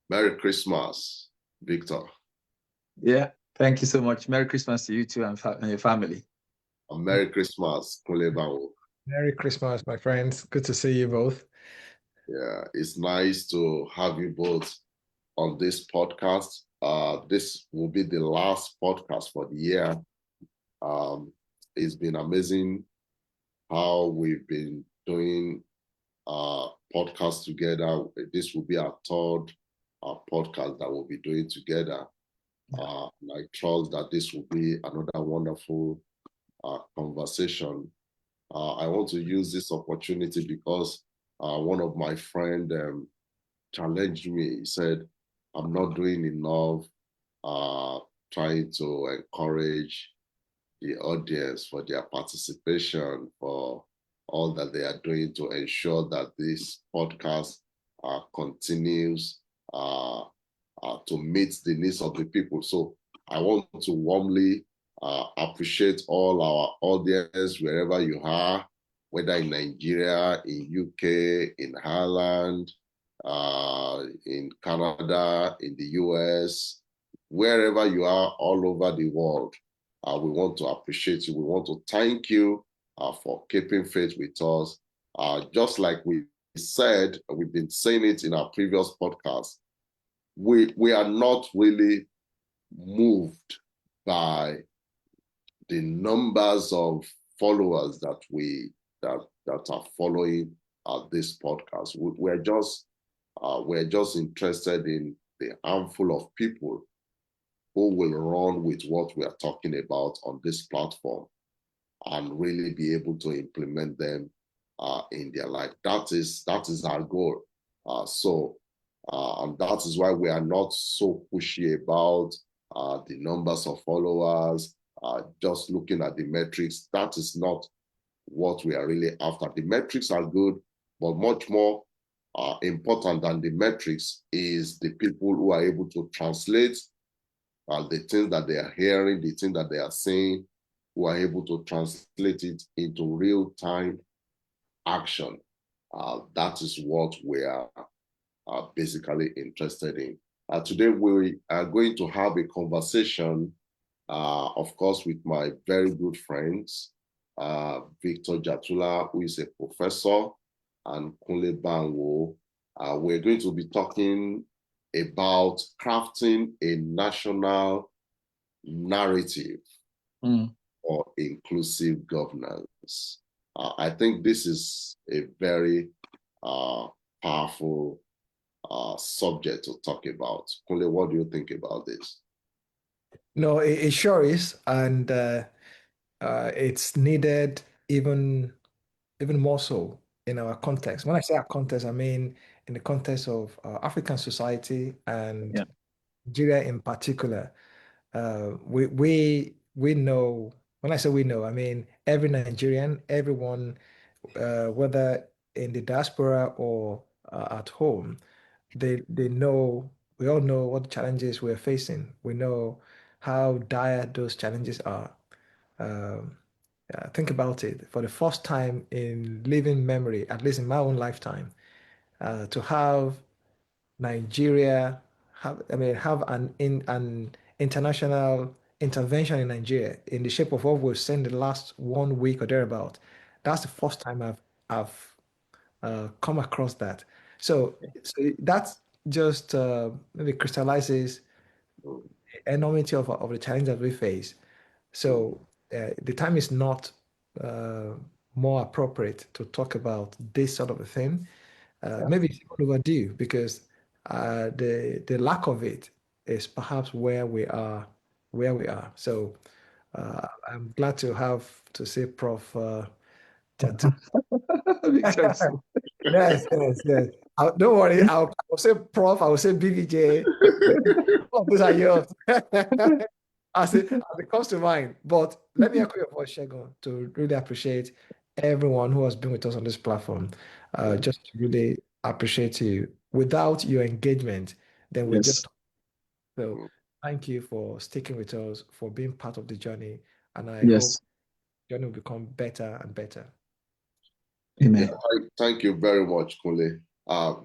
Merry Christmas, Victor. Yeah, thank you so much. Merry Christmas to you too and your family. And Merry Christmas, Kunle Banwo. Merry Christmas, my friends. Good to see you both. Yeah, it's nice to have you both on this podcast. This will be the last podcast for the year. It's been amazing how we've been doing podcasts together. This will be our third podcast that we'll be doing together. And I trust that this will be another wonderful conversation. I want to use this opportunity because one of my friends challenged me. He said, I'm not doing enough trying to encourage the audience for their participation, for all that they are doing to ensure that this podcast continues to meet the needs of the people. So I want to warmly appreciate all our audience wherever you are, whether in Nigeria, in UK, in Ireland, in Canada, in the US, wherever you are, all over the world. We want to appreciate you. We want to thank you for keeping faith with us. Just like we said, we've been saying it in our previous podcast, we are not really moved by the numbers of followers that are following this podcast. We're just interested in the handful of people who will run with what we are talking about on this platform and really be able to implement them in their life. That is our goal. And that is why we are not so pushy about the numbers of followers, just looking at the metrics. That is not what we are really after. The metrics are good, but much more important than the metrics is the people who are able to translate the things that they are hearing, the things that they are saying, who are able to translate it into real-time action. That is what we are basically interested in. Today, we are going to have a conversation, of course, with my very good friends, Victor Jatula, who is a professor, and Kunle Banwo. We're going to be talking about crafting a national narrative for inclusive governance. I think this is a very powerful subject to talk about. Kunle, what do you think about this? No, it sure is, and it's needed even more so in our context. When I say our context, I mean in the context of African society and Nigeria in particular. We know, when I say we know, I mean every Nigerian, everyone, whether in the diaspora or at home, they know, we all know what challenges we're facing. We know how dire those challenges are. Um, think about it. For the first time in living memory, at least in my own lifetime, to have Nigeria have an international intervention in Nigeria in the shape of what we've seen the last 1 week or thereabout. That's the first time I've come across that. So that just maybe crystallizes the enormity of the challenge that we face. So the time is not uh, more appropriate to talk about this sort of a thing. Maybe it's even overdue because the lack of it is perhaps where we are. So I'm glad to have to say Prof. Jatu. Yes, yes, yes. Don't worry, I'll say Prof. I will say BBJ. All of those are yours. As it comes to mind. But let me echo your voice, Shegun, to really appreciate everyone who has been with us on this platform. Just to really appreciate you. Without your engagement, then we just so thank you for sticking with us, for being part of the journey. And I hope the journey will become better and better. Amen. Yeah, thank you very much, Kunle.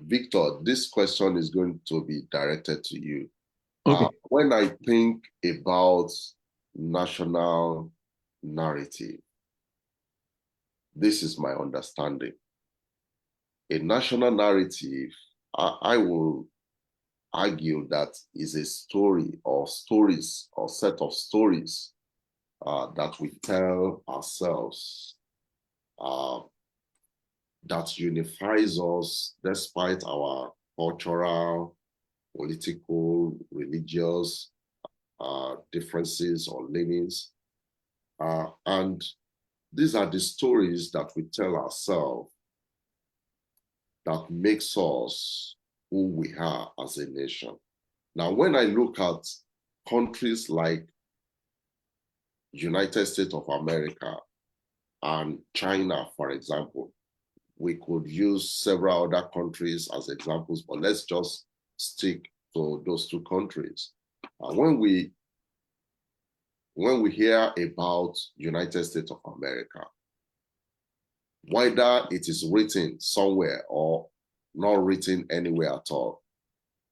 Victor, this question is going to be directed to you. Okay. When I think about national narrative, this is my understanding. A national narrative, I will argue that is a story or stories or set of stories that we tell ourselves that unifies us despite our cultural, political, religious differences or leanings. And these are the stories that we tell ourselves that makes us who we are as a nation. Now, when I look at countries like United States of America and China, for example, we could use several other countries as examples, but let's just stick to those two countries. When we hear about United States of America, whether it is written somewhere or not written anywhere at all,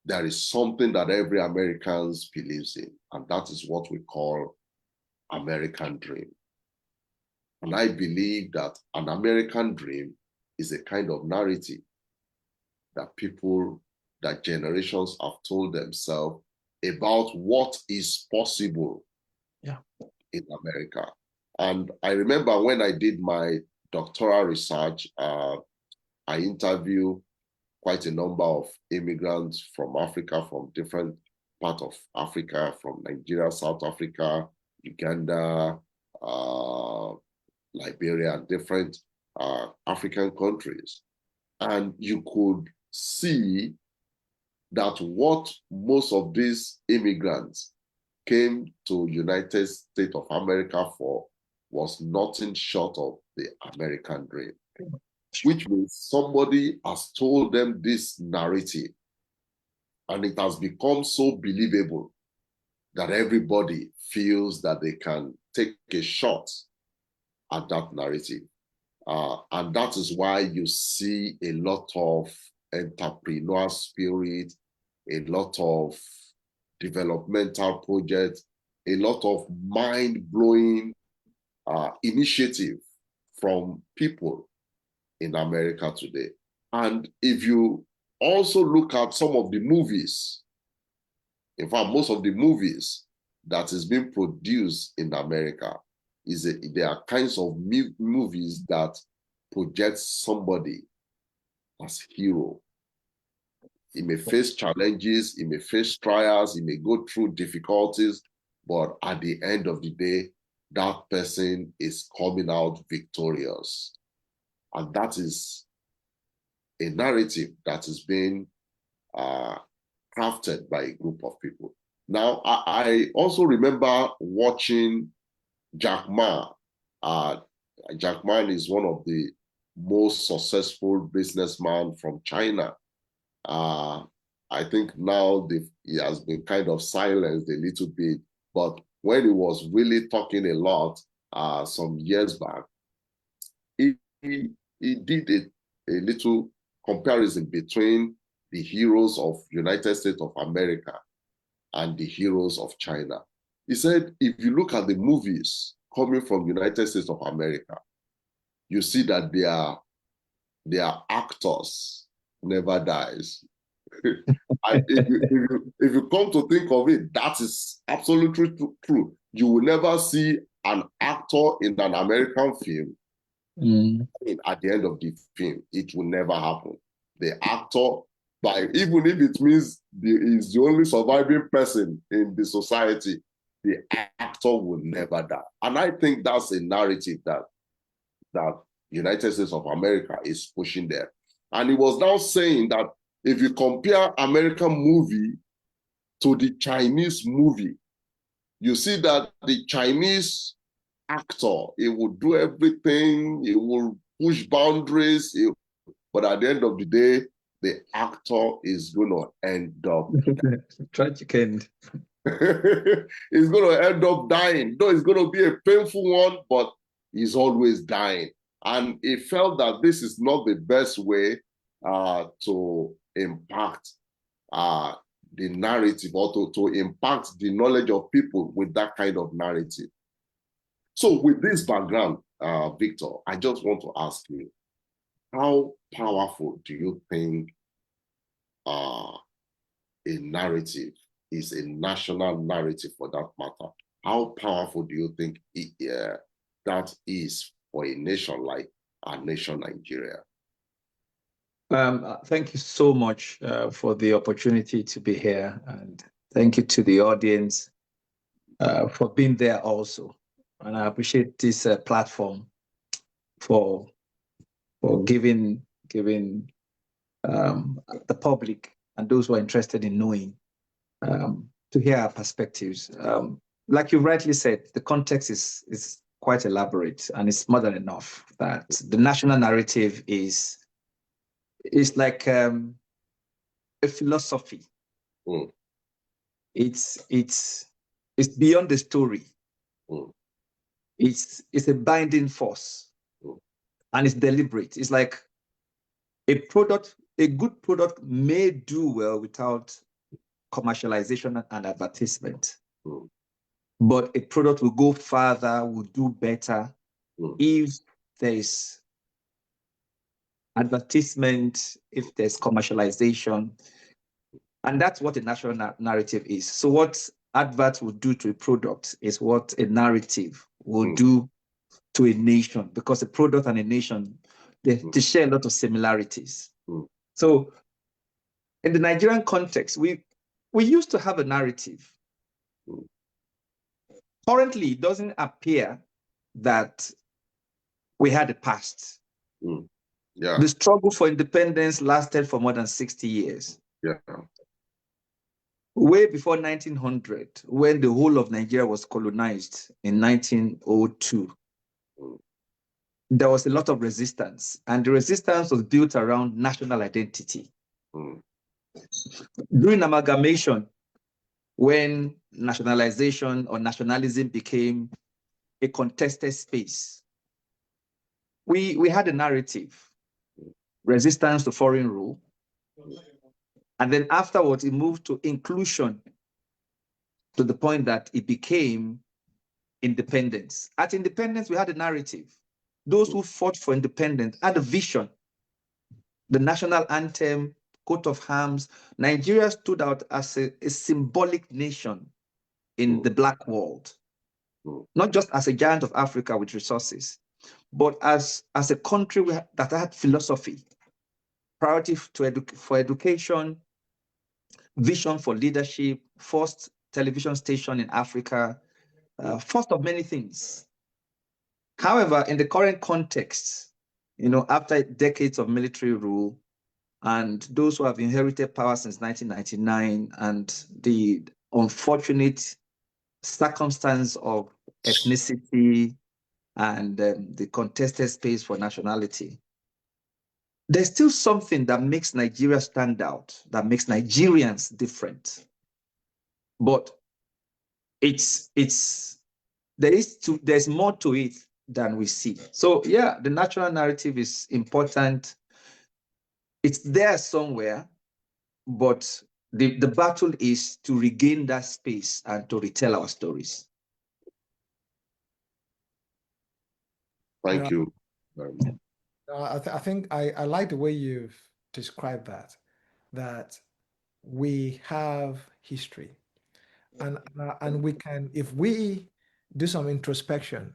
there is something that every American believes in, and that is what we call American dream. And I believe that an American dream is a kind of narrative that people, that generations have told themselves about what is possible in America. And I remember when I did my doctoral research, I interviewed quite a number of immigrants from Africa, from different parts of Africa, from Nigeria, South Africa, Uganda, Liberia, and different African countries. And you could see that what most of these immigrants came to United States of America for was nothing short of the American dream, which means somebody has told them this narrative and it has become so believable that everybody feels that they can take a shot at that narrative. And that is why you see a lot of entrepreneurial spirit, a lot of developmental projects, a lot of mind-blowing initiative from people in America today. And if you also look at some of the movies, in fact, most of the movies that is being produced in America, there are kinds of movies that project somebody as hero. He may face challenges, he may face trials, he may go through difficulties, but at the end of the day, that person is coming out victorious. And that is a narrative that is being crafted by a group of people. Now, I also remember watching Jack Ma. Jack Ma is one of the most successful businessmen from China. I think now he has been kind of silenced a little bit, but when he was really talking a lot some years back, he did a little comparison between the heroes of United States of America and the heroes of China. He said, if you look at the movies coming from United States of America, you see that their actors never dies. If you come to think of it, that is absolutely true. You will never see an actor in an American film at the end of the film. It will never happen. The actor, even if it means he's the only surviving person in the society, the actor will never die. And I think that's a narrative that United States of America is pushing there. And he was now saying that if you compare American movie to the Chinese movie, you see that the Chinese actor, he will do everything, he will push boundaries, but at the end of the day, the actor is going to end up tragic end. He's going to end up dying. Though it's going to be a painful one, but he's always dying. And he felt that this is not the best way to impact the narrative, or to impact the knowledge of people with that kind of narrative. So with this background, Victor, I just want to ask you, how powerful do you think a narrative is, a national narrative for that matter? How powerful do you think that is for a nation like our nation, Nigeria? Thank you so much for the opportunity to be here, and thank you to the audience for being there also. And I appreciate this platform for giving the public and those who are interested in knowing to hear our perspectives. Like you rightly said, the context is quite elaborate, and it's more than enough that the national narrative is like a philosophy. Mm. It's beyond the story. Mm. It's a binding force, and it's deliberate. It's like a good product may do well without commercialization and advertisement. Mm. But a product will go further, will do better if there is advertisement, if there's commercialization. And that's what a national narrative is. So what adverts will do to a product is what a narrative will do to a nation, because a product and a nation, they share a lot of similarities. So in the Nigerian context, we used to have a narrative. Currently, it doesn't appear that we had a past. Yeah. The struggle for independence lasted for more than 60 years. Yeah. Way before 1900, when the whole of Nigeria was colonized in 1902, there was a lot of resistance, and the resistance was built around national identity. During amalgamation, when nationalization or nationalism became a contested space, we had a narrative, resistance to foreign rule, and then afterwards it moved to inclusion, to the point that it became independence. At independence, we had a narrative. Those who fought for independence had a vision. The national anthem, coat of arms. Nigeria stood out as a symbolic nation in the Black world, not just as a giant of Africa with resources, but as a country that had philosophy, priority for education, vision for leadership, first television station in Africa, first of many things. However, in the current context, after decades of military rule and those who have inherited power since 1999 and the unfortunate circumstance of ethnicity and the contested space for nationality, there's still something that makes Nigeria stand out, that makes Nigerians different. But there's more to it than we see. So yeah, the national narrative is important. It's there somewhere, but the battle is to regain that space and to retell our stories. Thank you. I think I like the way you've described that we have history, and we can, if we do some introspection,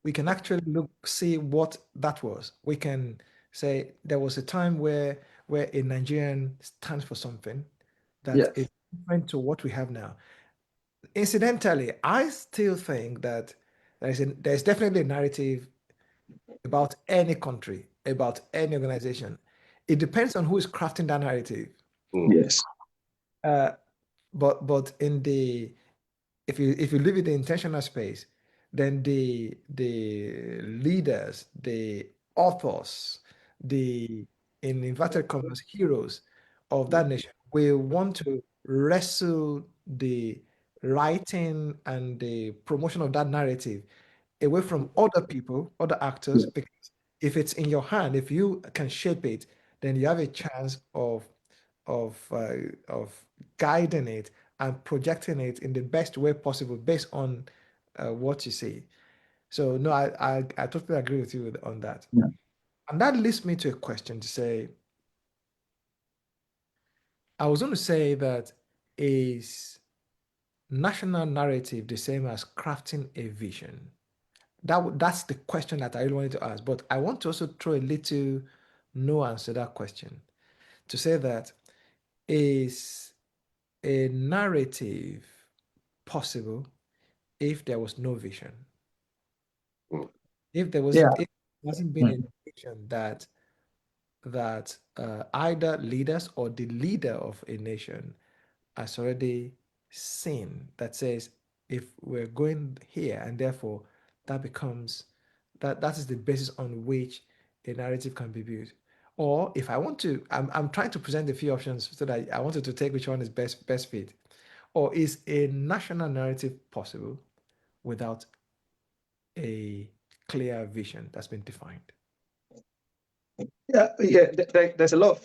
we can actually see what that was. We can say there was a time where a Nigerian stands for something that is different to what we have now. Incidentally, I still think that there's definitely a narrative about any country, about any organization. It depends on who is crafting that narrative. Yes. But in the if you live in the intentional space, then the leaders, the authors, the in inverted commas heroes of that nation will want to wrestle the writing and the promotion of that narrative away from other people, other actors, because if it's in your hand, if you can shape it, then you have a chance of guiding it and projecting it in the best way possible based on what you see. So no, I totally agree with you on that. Yeah. And that leads me to a question to say, I was going to say that is national narrative the same as crafting a vision? That's the question that I really wanted to ask. But I want to also throw a little nuance to that question to say that is a narrative possible if there was no vision? Mm. If there Yeah. wasn't, if there hasn't been a vision that either leaders or the leader of a nation has already seen that says if we're going here and therefore that becomes that is the basis on which a narrative can be built. Or if I want to, I'm trying to present a few options so that I wanted to take which one is best fit. Or is a national narrative possible without a clear vision that's been defined? Yeah, there's a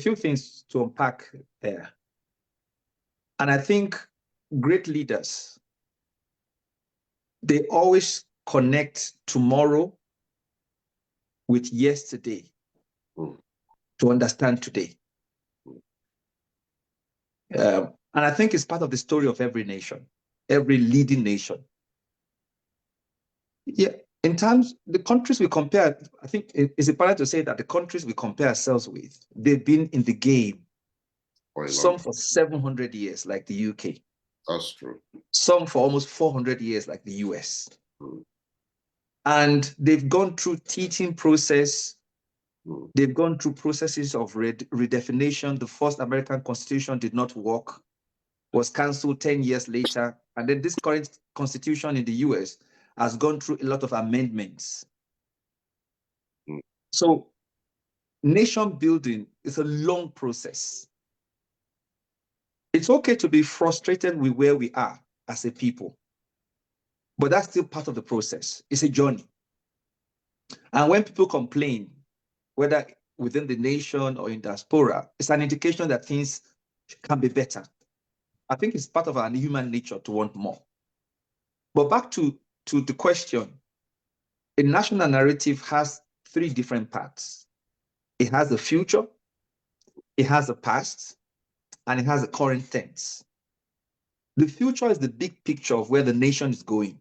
few things to unpack there. And I think great leaders, they always connect tomorrow with yesterday to understand today. And I think it's part of the story of every nation, every leading nation. Yeah, in terms, the countries we compare, I think it's important to say that the countries we compare ourselves with, they've been in the game, some for 700 years, like the UK. That's true. Some for almost 400 years, like the US. And they've gone through teaching process. They've gone through processes of redefinition. The first American Constitution did not work, was cancelled 10 years later. And then this current constitution in the US has gone through a lot of amendments. So nation building is a long process. It's okay to be frustrated with where we are as a people, but that's still part of the process. It's a journey. And when people complain, whether within the nation or in diaspora, it's an indication that things can be better. I think it's part of our human nature to want more. But back to the question, a national narrative has three different parts. It has the future, it has the past, and it has the current tense. The future is the big picture of where the nation is going,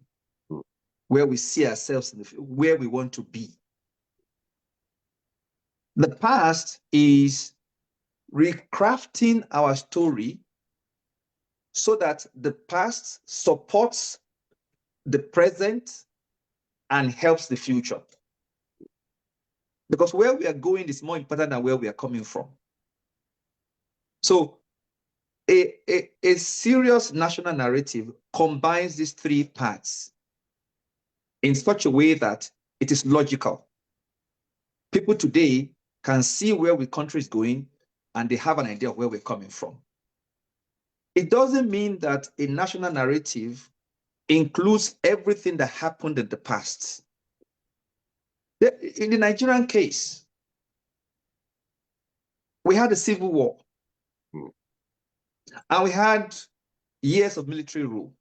where we see ourselves, where we want to be. The past is recrafting our story so that the past supports the present and helps the future. Because where we are going is more important than where we are coming from. So a serious national narrative combines these three parts in such a way that it is logical. People today can see where the country is going and they have an idea of where we're coming from. It doesn't mean that a national narrative includes everything that happened in the past. In the Nigerian case, we had a civil war, and we had years of military rule,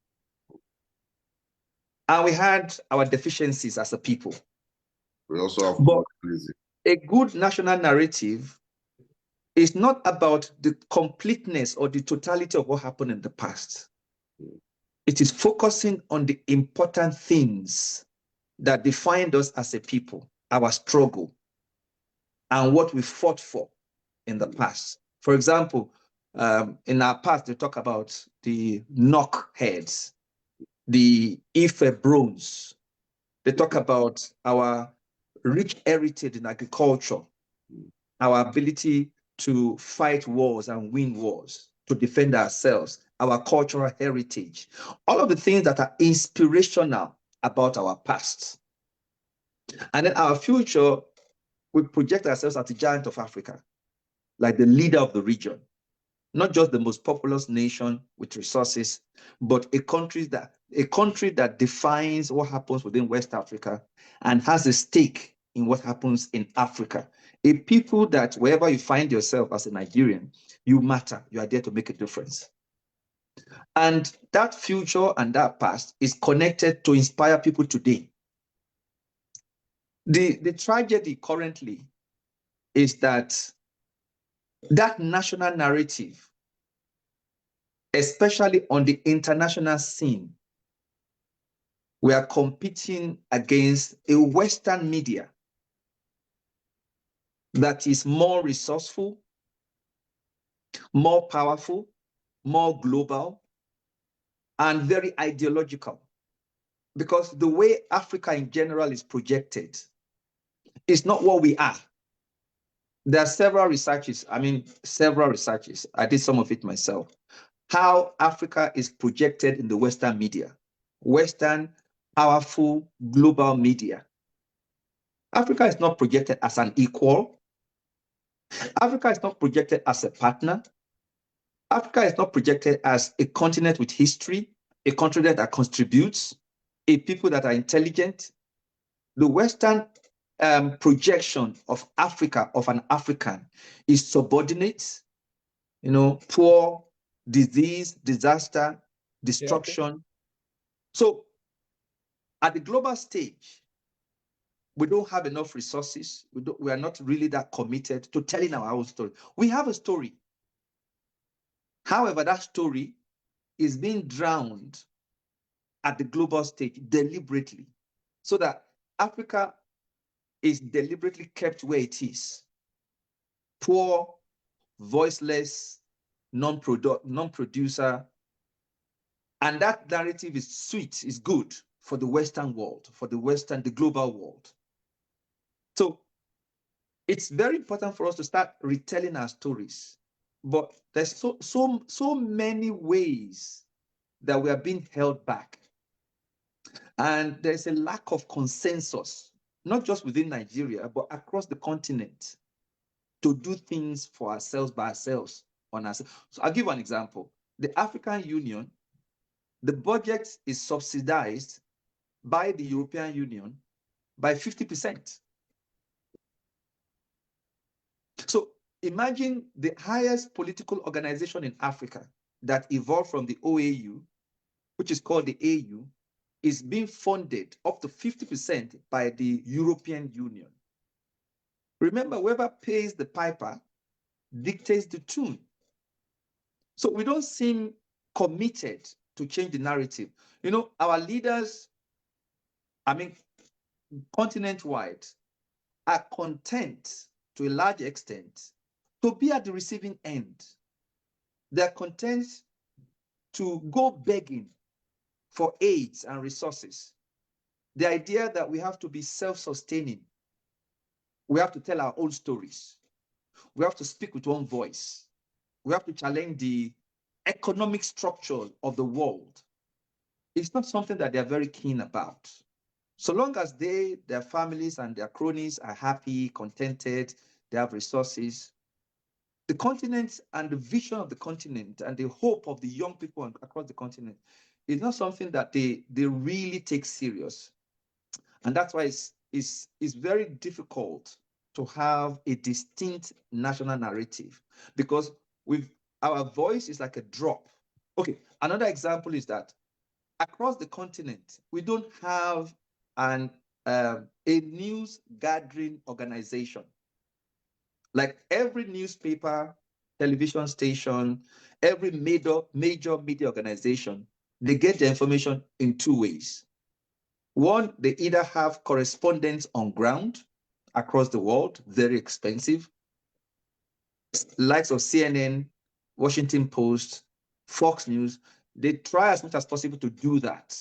and we had our deficiencies as a people. We also have a good national narrative is not about the completeness or the totality of what happened in the past. It is focusing on the important things that defined us as a people, our struggle, and what we fought for in the past. For example, in our past, they talk about the knock heads, the Ife bronze. They talk about our rich heritage in agriculture, our ability to fight wars and win wars, to defend ourselves, our cultural heritage, all of the things that are inspirational about our past. And then our future, we project ourselves as the giant of Africa, like the leader of the region, not just the most populous nation with resources, but a country that defines what happens within West Africa and has a stake in what happens in Africa, A people that wherever you find yourself as a Nigerian, you matter. You are there to make a difference. And that future and that past is connected to inspire people today. The tragedy currently is that national narrative, especially on the international scene, we are competing against a Western media that is more resourceful, more powerful, more global, and very ideological. Because the way Africa in general is projected is not what we are. There are several researches. I did some of it myself. How Africa is projected in the Western media, Western, powerful, global media. Africa is not projected as an equal. Africa is not projected as a partner. Africa is not projected as a continent with history, a continent that contributes, a people that are intelligent. The Western projection of Africa, of an African, is subordinate, poor, disease, disaster, destruction. Yeah. So at the global stage, we don't have enough resources. We are not really that committed to telling our own story. We have a story. However, that story is being drowned at the global stage deliberately, so that Africa is deliberately kept where it is. Poor, voiceless, non-producer. And that narrative is sweet, is good for the Western world, the global world. So it's very important for us to start retelling our stories. But there's so many ways that we are being held back. And there's a lack of consensus, not just within Nigeria, but across the continent, to do things for ourselves, by ourselves, on ourselves. So I'll give you an example. The African Union, the budget is subsidized by the European Union by 50%. So imagine the highest political organization in Africa that evolved from the OAU, which is called the AU, is being funded up to 50% by the European Union. Remember, whoever pays the piper dictates the tune. So we don't seem committed to change the narrative. Our leaders, continent-wide, are content to a large extent to be at the receiving end. They're content to go begging for aids and resources. The idea that we have to be self-sustaining, we have to tell our own stories, we have to speak with one voice, we have to challenge the economic structure of the world. It's not something that they're very keen about. So long as their families and their cronies are happy, contented, they have resources, the continent and the vision of the continent and the hope of the young people across the continent is not something that they really take serious. And that's why it's very difficult to have a distinct national narrative, because our voice is like a drop. Okay, another example is that across the continent, we don't have a news gathering organization. Like every newspaper, television station, every major media organization, they get the information in two ways. One, they either have correspondents on ground across the world, very expensive, likes of CNN, Washington Post, Fox News. They try as much as possible to do that.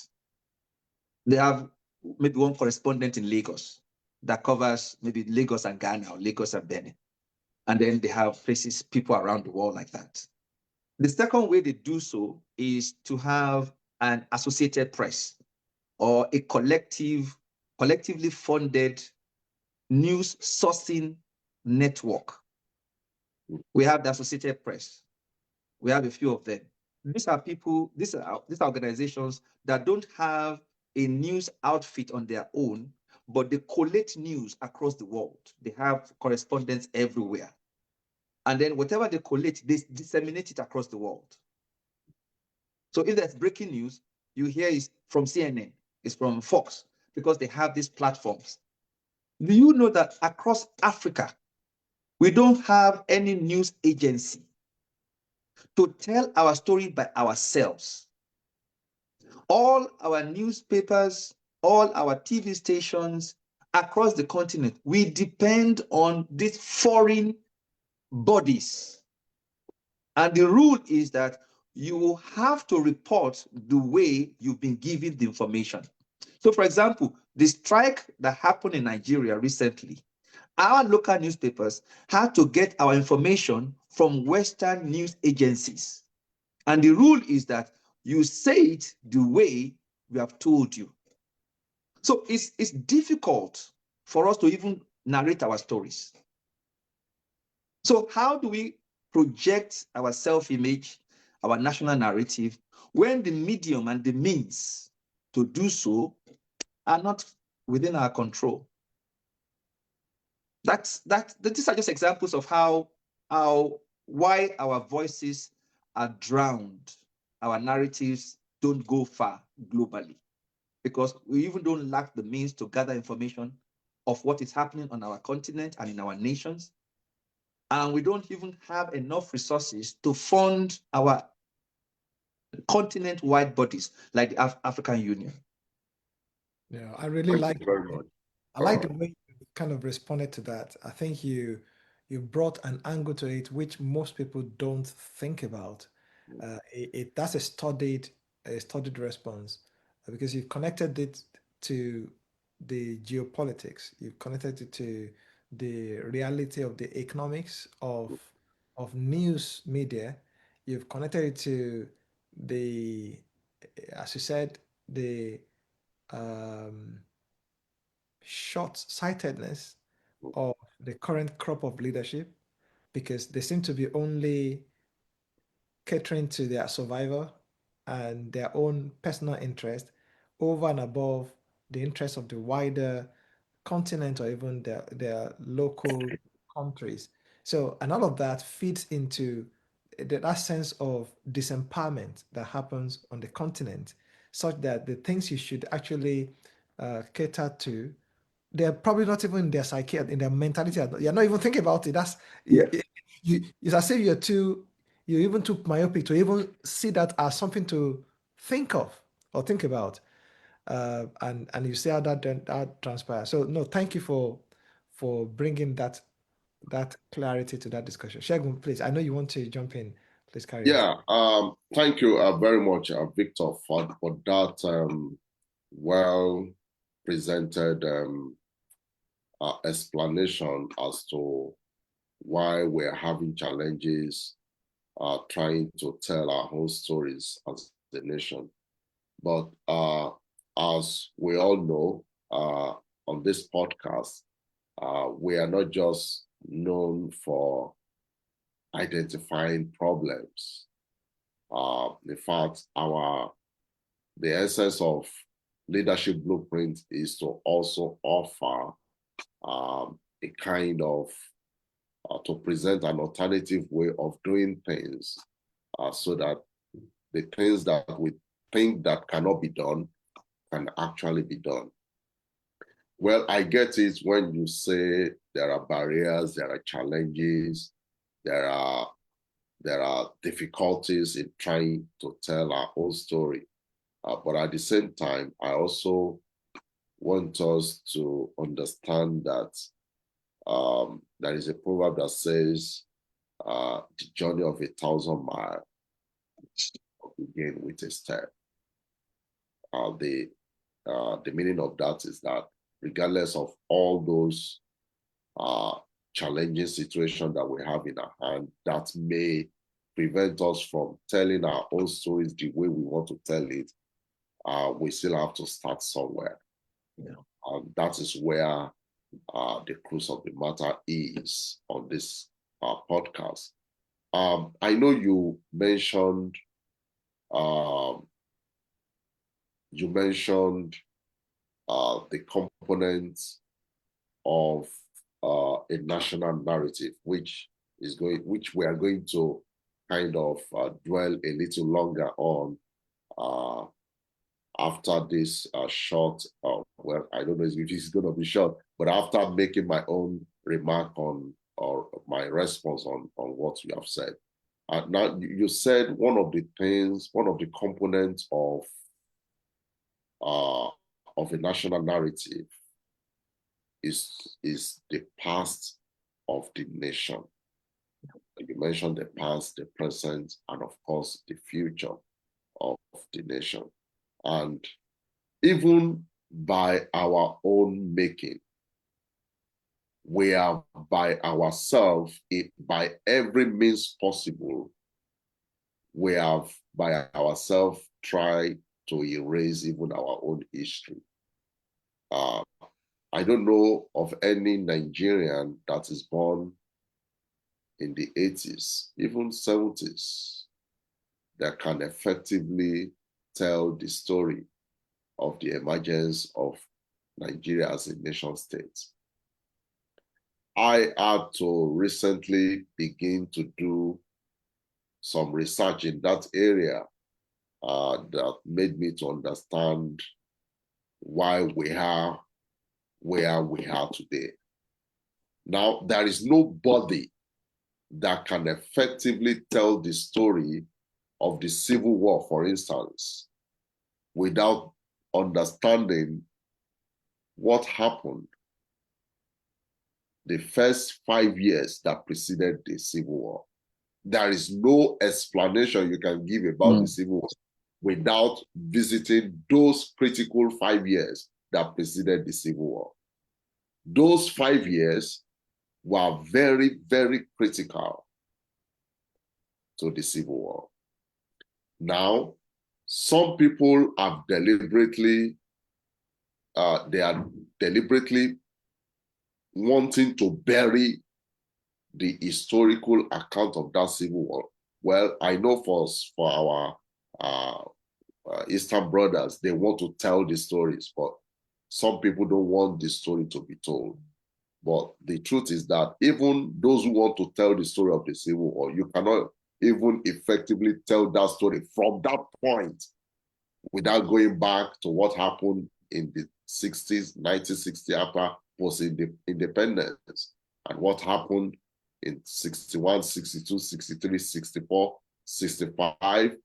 They have maybe one correspondent in Lagos that covers maybe Lagos and Ghana or Lagos and Benin. And then they have people around the world like that. The second way they do so is to have an Associated Press or a collectively funded news sourcing network. We have the Associated Press. We have a few of them. These are organizations that don't have a news outfit on their own, but they collate news across the world. They have correspondents everywhere. And then whatever they collate, they disseminate it across the world. So if there's breaking news, you hear it's from CNN, it's from Fox, because they have these platforms. Do you know that across Africa, we don't have any news agency to tell our story by ourselves? All our newspapers, all our TV stations across the continent, we depend on these foreign bodies. And the rule is that you have to report the way you've been given the information. So, for example, the strike that happened in Nigeria recently, our local newspapers had to get our information from Western news agencies. And the rule is that you say it the way we have told you. So it's difficult for us to even narrate our stories. So how do we project our self-image, our national narrative, when the medium and the means to do so are not within our control? These are just examples of why our voices are drowned, our narratives don't go far globally, because we even don't lack the means to gather information of what is happening on our continent and in our nations. And we don't even have enough resources to fund our continent-wide bodies like the African Union. Yeah, I really Thank like you very much. I like the way you kind of responded to that. I think you brought an angle to it which most people don't think about. That's a studied response because you've connected it to the geopolitics. You've connected it to the reality of the economics of news media. You've connected it to the, as you said, the um, short-sightedness of the current crop of leadership because they seem to be only catering to their survival and their own personal interest over and above the interest of the wider continent or even their local countries. So, and all of that feeds into that sense of disempowerment that happens on the continent, such that the things you should actually cater to, they're probably not even in their psyche, in their mentality. You're not even thinking about it. That's Yeah. it's as if you're even too myopic to even see that as something to think of or think about. And you see how that transpires. So no, thank you for bringing that clarity to that discussion. Shegun, please, I know you want to jump in. Please carry on. Yeah, thank you very much, Victor, for that well presented explanation as to why we're having challenges trying to tell our own stories as a nation. But as we all know, on this podcast, we are not just known for identifying problems. In fact, the essence of leadership blueprint is to also offer a kind of to present an alternative way of doing things so that the things that we think that cannot be done can actually be done. Well, I get it when you say there are barriers, there are challenges, there are difficulties in trying to tell our own story. But at the same time, I also want us to understand that there is a proverb that says, the journey of 1,000 miles begin with a step. The meaning of that is that regardless of all those challenging situations that we have in our hand, that may prevent us from telling our own stories the way we want to tell it, we still have to start somewhere. Yeah. That is where the crux of the matter is on this podcast. I know you mentioned the components of a national narrative, which we are going to kind of dwell a little longer on after this short, well, I don't know if it's going to be short, but after making my own remark on, or my response on what you have said. Now, you said one of the components of a national narrative is the past of the nation. You mentioned the past, the present, and of course, the future of the nation. And even by our own making, we are by ourselves, by every means possible, we have by ourselves tried to erase even our own history. I don't know of any Nigerian that is born in the 80s, even 70s, that can effectively tell the story of the emergence of Nigeria as a nation state. I had to recently begin to do some research in that area that made me to understand why we are where we are today. Now, there is nobody that can effectively tell the story of the Civil War, for instance, without understanding what happened the first 5 years that preceded the Civil War. There is no explanation you can give about the Civil War without visiting those critical 5 years that preceded the Civil War. Those 5 years were very, very critical to the Civil War. Now, some people have deliberately, they are deliberately wanting to bury the historical account of that Civil War. Well, I know for our Eastern brothers, they want to tell the stories, but some people don't want the story to be told. But the truth is that even those who want to tell the story of the Civil War, you cannot even effectively tell that story from that point without going back to what happened in the 60s, 1960, after post-independence, and what happened in 61, 62, 63, 64, 65,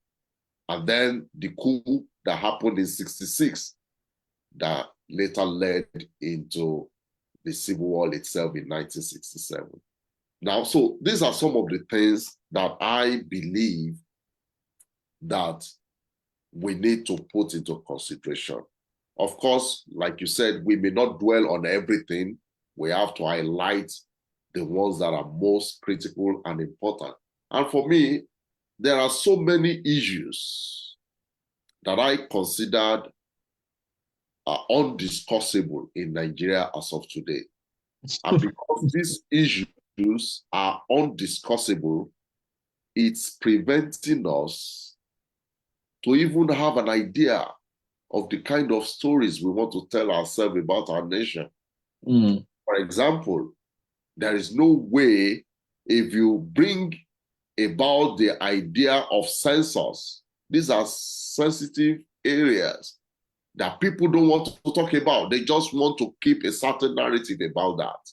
and then the coup that happened in 66 that later led into the Civil War itself in 1967. Now, so these are some of the things that I believe that we need to put into consideration. Of course, like you said, we may not dwell on everything. We have to highlight the ones that are most critical and important. And for me, there are so many issues that I considered undiscussable in Nigeria as of today. And because these issues are undiscussable, it's preventing us to even have an idea of the kind of stories we want to tell ourselves about our nation. For example, there is no way, if you bring about the idea of census, these are sensitive areas that people don't want to talk about. They just want to keep a certain narrative about that.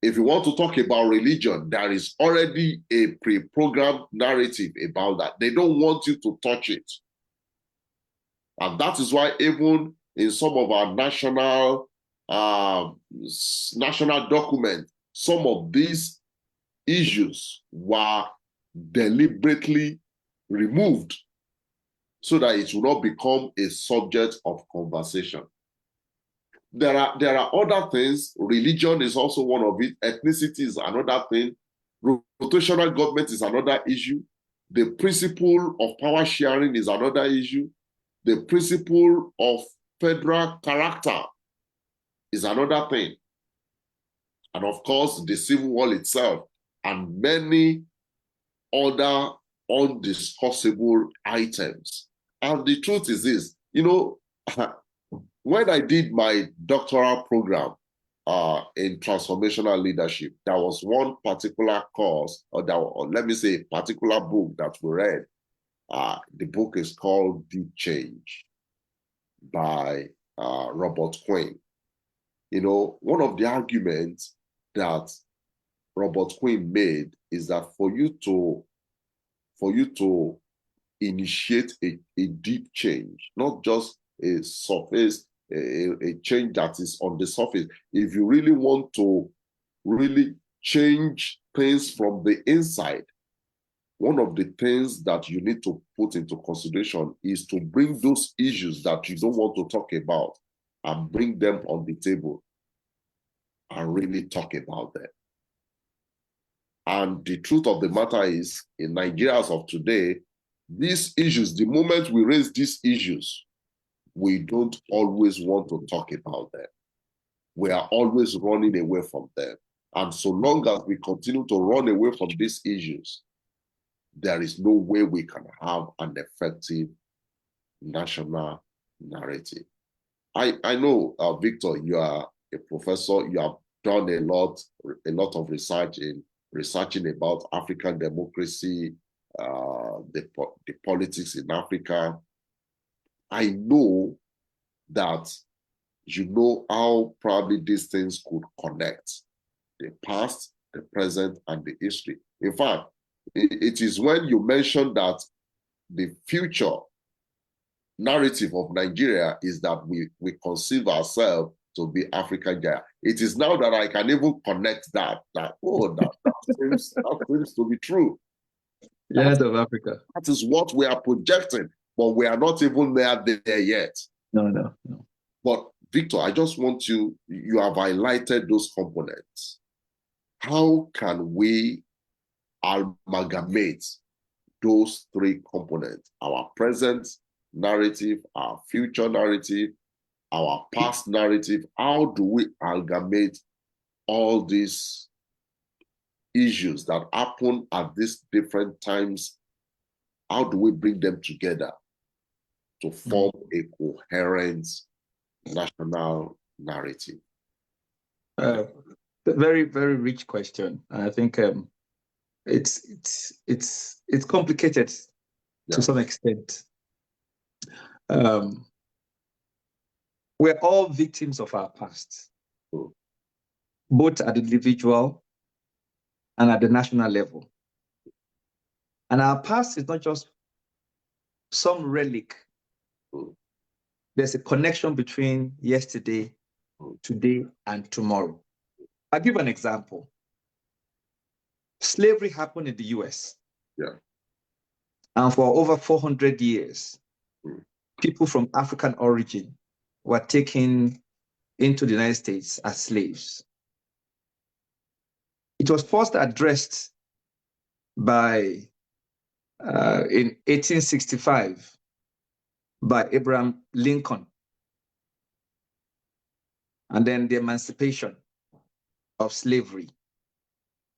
If you want to talk about religion, there is already a pre-programmed narrative about that. They don't want you to touch it. And that is why even in some of our national documents, some of these issues were deliberately removed so that it will not become a subject of conversation. There are other things. Religion is also one of it. Ethnicity is another thing. Rotational government is another issue. The principle of power sharing is another issue. The principle of federal character is another thing. And of course, the Civil War itself and many other undiscussable items. And the truth is this, when I did my doctoral program in transformational leadership, there was one particular course, or let me say, a particular book that we read. The book is called Deep Change by Robert Quinn. You know, one of the arguments that Robert Quinn made is that for you to initiate a deep change, not just a surface, a change that is on the surface. If you really want to really change things from the inside, one of the things that you need to put into consideration is to bring those issues that you don't want to talk about and bring them on the table and really talk about them. And the truth of the matter is, in Nigeria as of today, these issues, the moment we raise these issues, we don't always want to talk about them. We are always running away from them. And so long as we continue to run away from these issues, there is no way we can have an effective national narrative. I know, Victor, you are a professor. You have done a lot of research in researching about African democracy, the politics in Africa. I know that you know how probably these things could connect the past, the present, and the history. In fact, it is when you mention that the future narrative of Nigeria is that we conceive ourselves to be African giant. It is now that I can even connect that seems to be true. Giant of Africa. That is what we are projecting, but we are not even there yet. No. But Victor, I just want you have highlighted those components. How can we amalgamate those three components? Our present narrative, our future narrative, our past narrative. How do we amalgamate all these issues that happen at these different times? How do we bring them together to form a coherent national narrative? Very, very rich question. I think it's complicated to some extent. We're all victims of our past, both at the individual and at the national level. And our past is not just some relic. There's a connection between yesterday, today, and tomorrow. I'll give an example. Slavery happened in the US. Yeah. And for over 400 years, people from African origin were taken into the United States as slaves. It was first addressed in 1865 by Abraham Lincoln, and then the emancipation of slavery.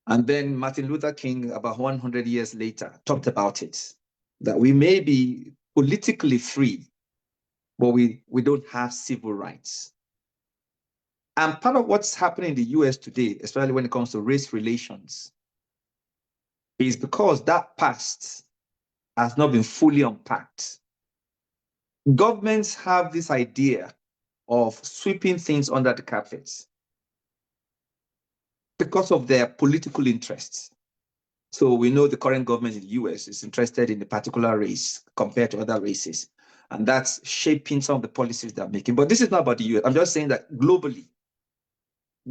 And then Martin Luther King, about 100 years later, talked about it, that we may be politically free, but we don't have civil rights. And part of what's happening in the US today, especially when it comes to race relations, is because that past has not been fully unpacked. Governments have this idea of sweeping things under the carpet because of their political interests. So we know the current government in the US is interested in a particular race compared to other races. And that's shaping some of the policies they're making. But this is not about the US. I'm just saying that globally,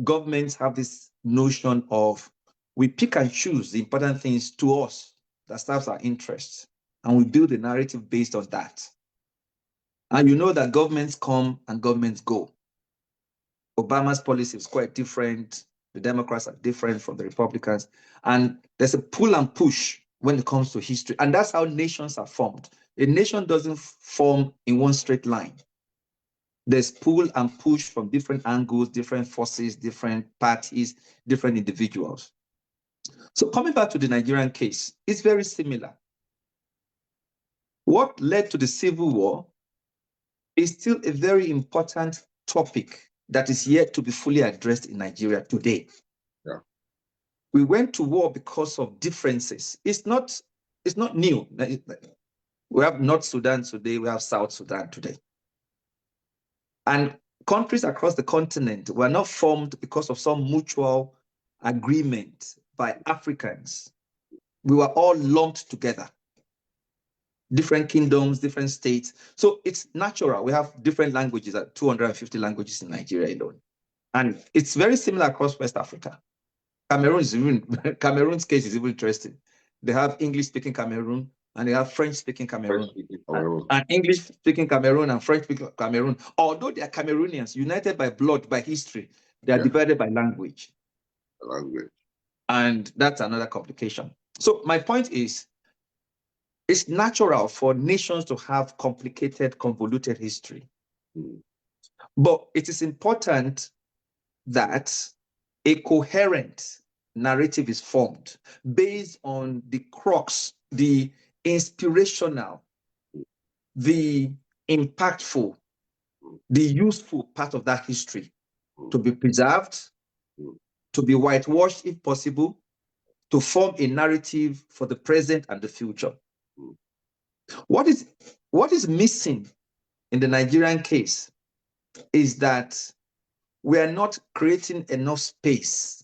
governments have this notion of we pick and choose the important things to us that serves our interests, and we build a narrative based on that. And you know that governments come and governments go. Obama's policy is quite different. The Democrats are different from the Republicans. And there's a pull and push when it comes to history. And that's how nations are formed. A nation doesn't form in one straight line. There's pull and push from different angles, different forces, different parties, different individuals. So coming back to the Nigerian case, it's very similar. What led to the Civil War is still a very important topic that is yet to be fully addressed in Nigeria today. Yeah. We went to war because of differences. It's not new. We have North Sudan today, we have South Sudan today. And countries across the continent were not formed because of some mutual agreement by Africans. We were all lumped together. Different kingdoms, different states. So it's natural. We have different languages, 250 languages in Nigeria alone. And it's very similar across West Africa. Cameroon's case is even interesting. They have English-speaking Cameroon, and they have French-speaking Cameroon. And English-speaking Cameroon and French-speaking Cameroon, although they are Cameroonians, united by blood, by history, they are divided by language. And that's another complication. So my point is, it's natural for nations to have complicated, convoluted history. But it is important that a coherent narrative is formed based on the crux, the inspirational, the impactful, the useful part of that history to be preserved, to be whitewashed if possible, to form a narrative for the present and the future. What is missing in the Nigerian case is that we are not creating enough space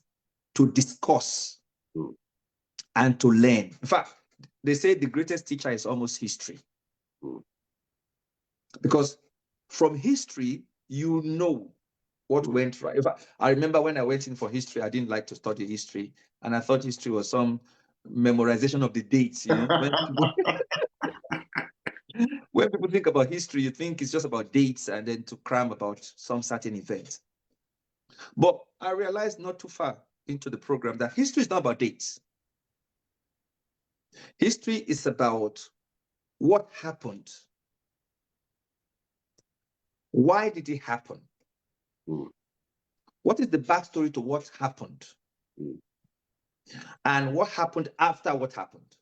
to discuss and to learn. In fact, they say the greatest teacher is almost history. Because from history, you know what went right. In fact, I remember when I went in for history, I didn't like to study history. And I thought history was some memorization of the dates, you know. When people think about history, you think it's just about dates and then to cram about some certain event. But I realized not too far into the program that history is not about dates. History is about what happened. Why did it happen? What is the backstory to what happened? And what happened after what happened?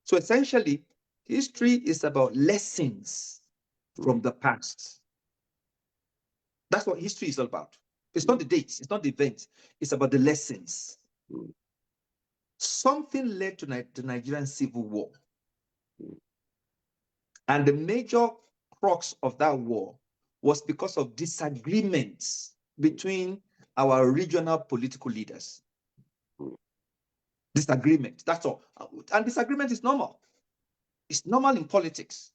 So essentially, history is about lessons from the past. That's what history is all about. It's not the dates, it's not the events, it's about the lessons. Something led to the Nigerian Civil War. And the major crux of that war was because of disagreements between our regional political leaders. Disagreement, that's all. And disagreement is normal. It's normal in politics.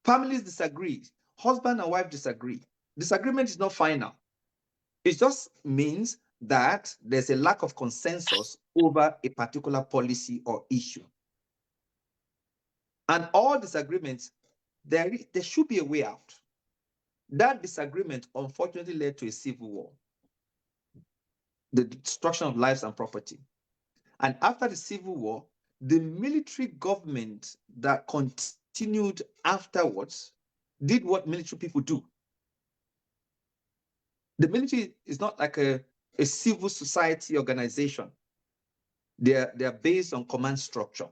Families disagree. Husband and wife disagree. Disagreement is not final. It just means that there's a lack of consensus over a particular policy or issue. And all disagreements, there should be a way out. That disagreement unfortunately led to a civil war, the destruction of lives and property. And after the Civil War, the military government that continued afterwards did what military people do. The military is not like a civil society organization. They're based on command structure.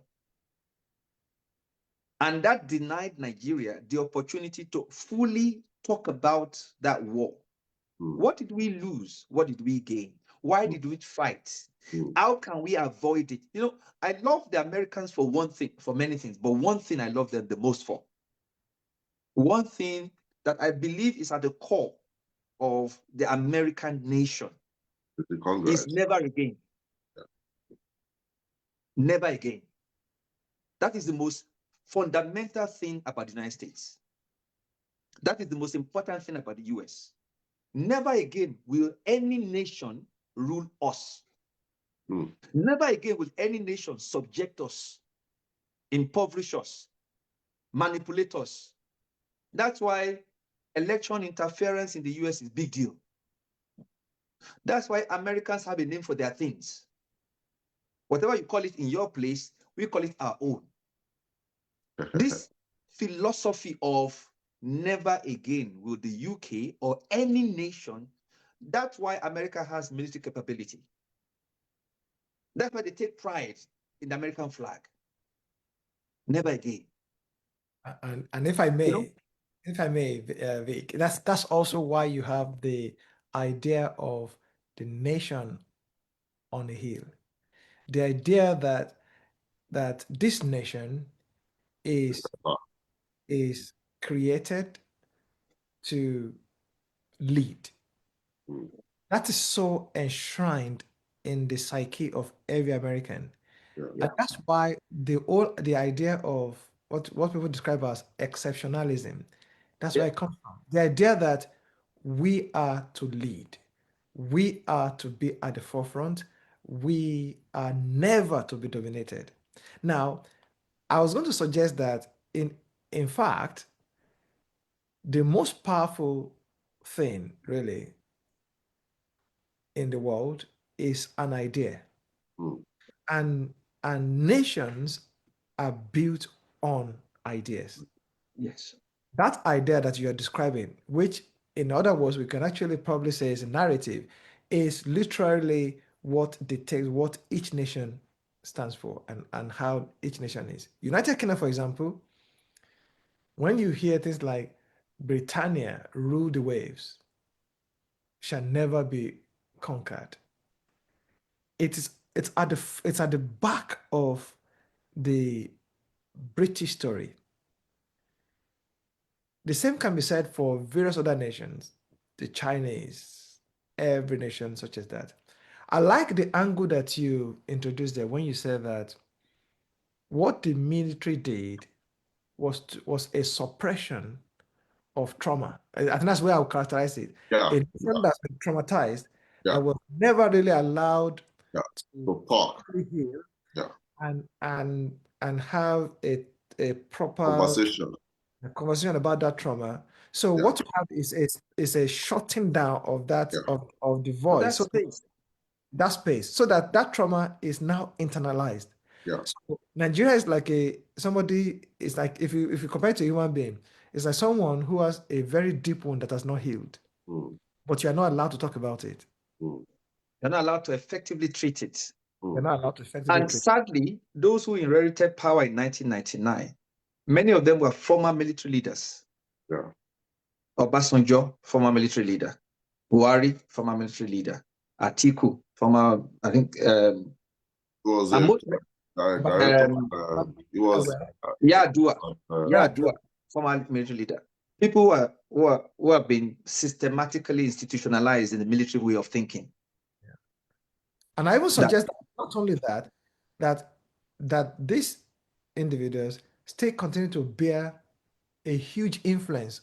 And that denied Nigeria the opportunity to fully talk about that war. What did we lose? What did we gain? Why did we fight? How can we avoid it? You know, I love the Americans for one thing, for many things, but one thing I love them the most for. One thing that I believe is at the core of the American nation is never again. Never again. That is the most fundamental thing about the United States. That is the most important thing about the US. Never again will any nation rule us. Never again will any nation subject us, impoverish us, manipulate us. That's why election interference in the US is a big deal. That's why Americans have a name for their things. Whatever you call it in your place, we call it our own. This philosophy of never again will the UK or any nation, that's why America has military capability. That's why they take pride in the American flag. Never again. And if I may, if I may, Vic, that's also why you have the idea of the nation on a hill. The idea that this nation is Ah, is created to lead. mm, That is so enshrined in the psyche of every American. yeah, And that's why the idea of what people describe as exceptionalism, that's where Yeah. it comes from. The idea that we are to lead, we are to be at the forefront, we are never to be dominated. Now, I was going to suggest that in fact, the most powerful thing really in the world is an idea. mm, And nations are built on ideas. Yes. That idea that you are describing, which in other words, we can actually probably say is a narrative, is literally what dictates what each nation stands for and how each nation is. United Kingdom, for example, when you hear things like Britannia rule the waves, shall never be conquered. It's at the back of the British story. The same can be said for various other nations, the Chinese, every nation such as that. I like the angle that you introduced there when you said that what the military did was a suppression of trauma. I think that's where I would characterize it. yeah, A nation that's been traumatized yeah, and was never really allowed yeah. to So talk, heal yeah, and have a proper conversation, conversation about that trauma. So yeah, what you have is a shutting down of that yeah, of the So voice, that so space. that space, so that that trauma is now internalized. yeah, So Nigeria is like a somebody is like if you compare it to a human being, it's like someone who has a very deep wound that has not healed, mm, but you are not allowed to talk about it. mm, You're not allowed to effectively treat it. You're mm, not allowed to effectively And treat. sadly, those who inherited power in 1999, many of them were former military leaders. yeah, Obasanjo, former military leader. Buhari, former military leader. Atiku, former, I think, it was and a most, director, it was, Well, Yar'Adua, yeah, Yar'Adua, former military leader. People who have been systematically institutionalized in the military way of thinking. and I even That suggest that not only that, that these individuals still continue to bear a huge influence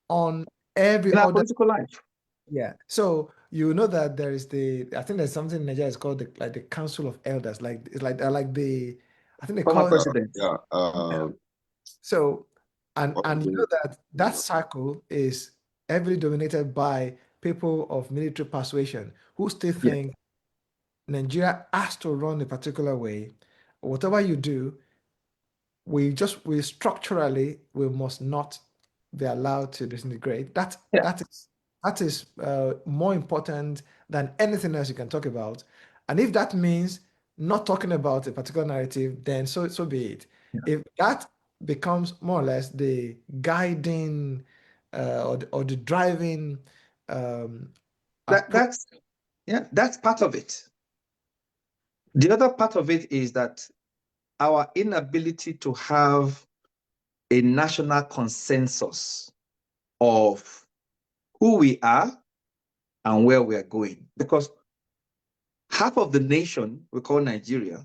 on every in our other. political life, Yeah. So you know that there is I think there's something in Nigeria. It's called the Council of Elders. Like it's like the I think they former call it. president. yeah, So what and was you know it? that that circle is heavily dominated by people of military persuasion who still Yeah, think Nigeria has to run a particular way. Whatever you do, we structurally we must not be allowed to disintegrate. yeah. That is more important than anything else you can talk about. And if that means not talking about a particular narrative, then so be it. If that becomes more or less the guiding or the driving um, approach. That's yeah, that's part of it. The other part of it is that our inability to have a national consensus of who we are and where we are going. Because half of the nation, we call Nigeria,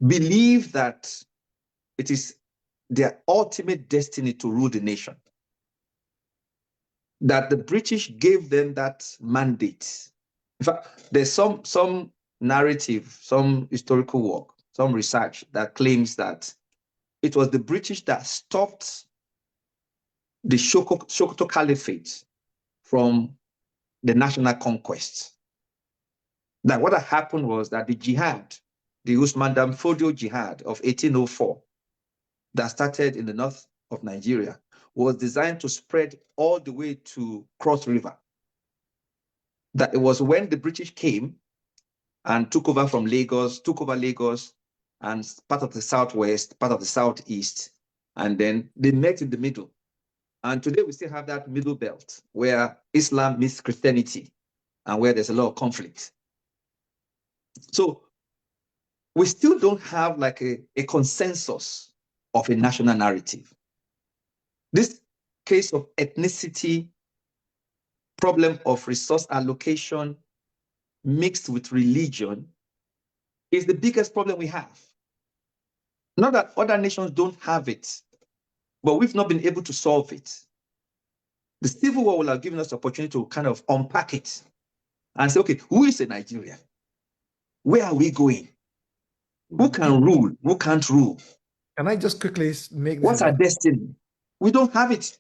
believe that it is their ultimate destiny to rule the nation. That the British gave them that mandate. In fact, there's some narrative, some historical work, some research that claims that it was the British that stopped the Sokoto Caliphate from the national conquest. That what had happened was that the jihad, the Usman Dan Fodio jihad of 1804, that started in the north of Nigeria, was designed to spread all the way to Cross River. That it was when the British came and took over Lagos and part of the southwest, part of the southeast, and then they met in the middle. And today we still have that middle belt where Islam meets Christianity and where there's a lot of conflict. So we still don't have like a consensus of a national narrative. This case of ethnicity, problem of resource allocation mixed with religion is the biggest problem we have. Not that other nations don't have it, but we've not been able to solve it. The Civil War will have given us the opportunity to kind of unpack it and say, okay, who is a Nigerian? Where are we going? Who can rule? Who can't rule? Can I just quickly make this? What's our destiny? We don't have it.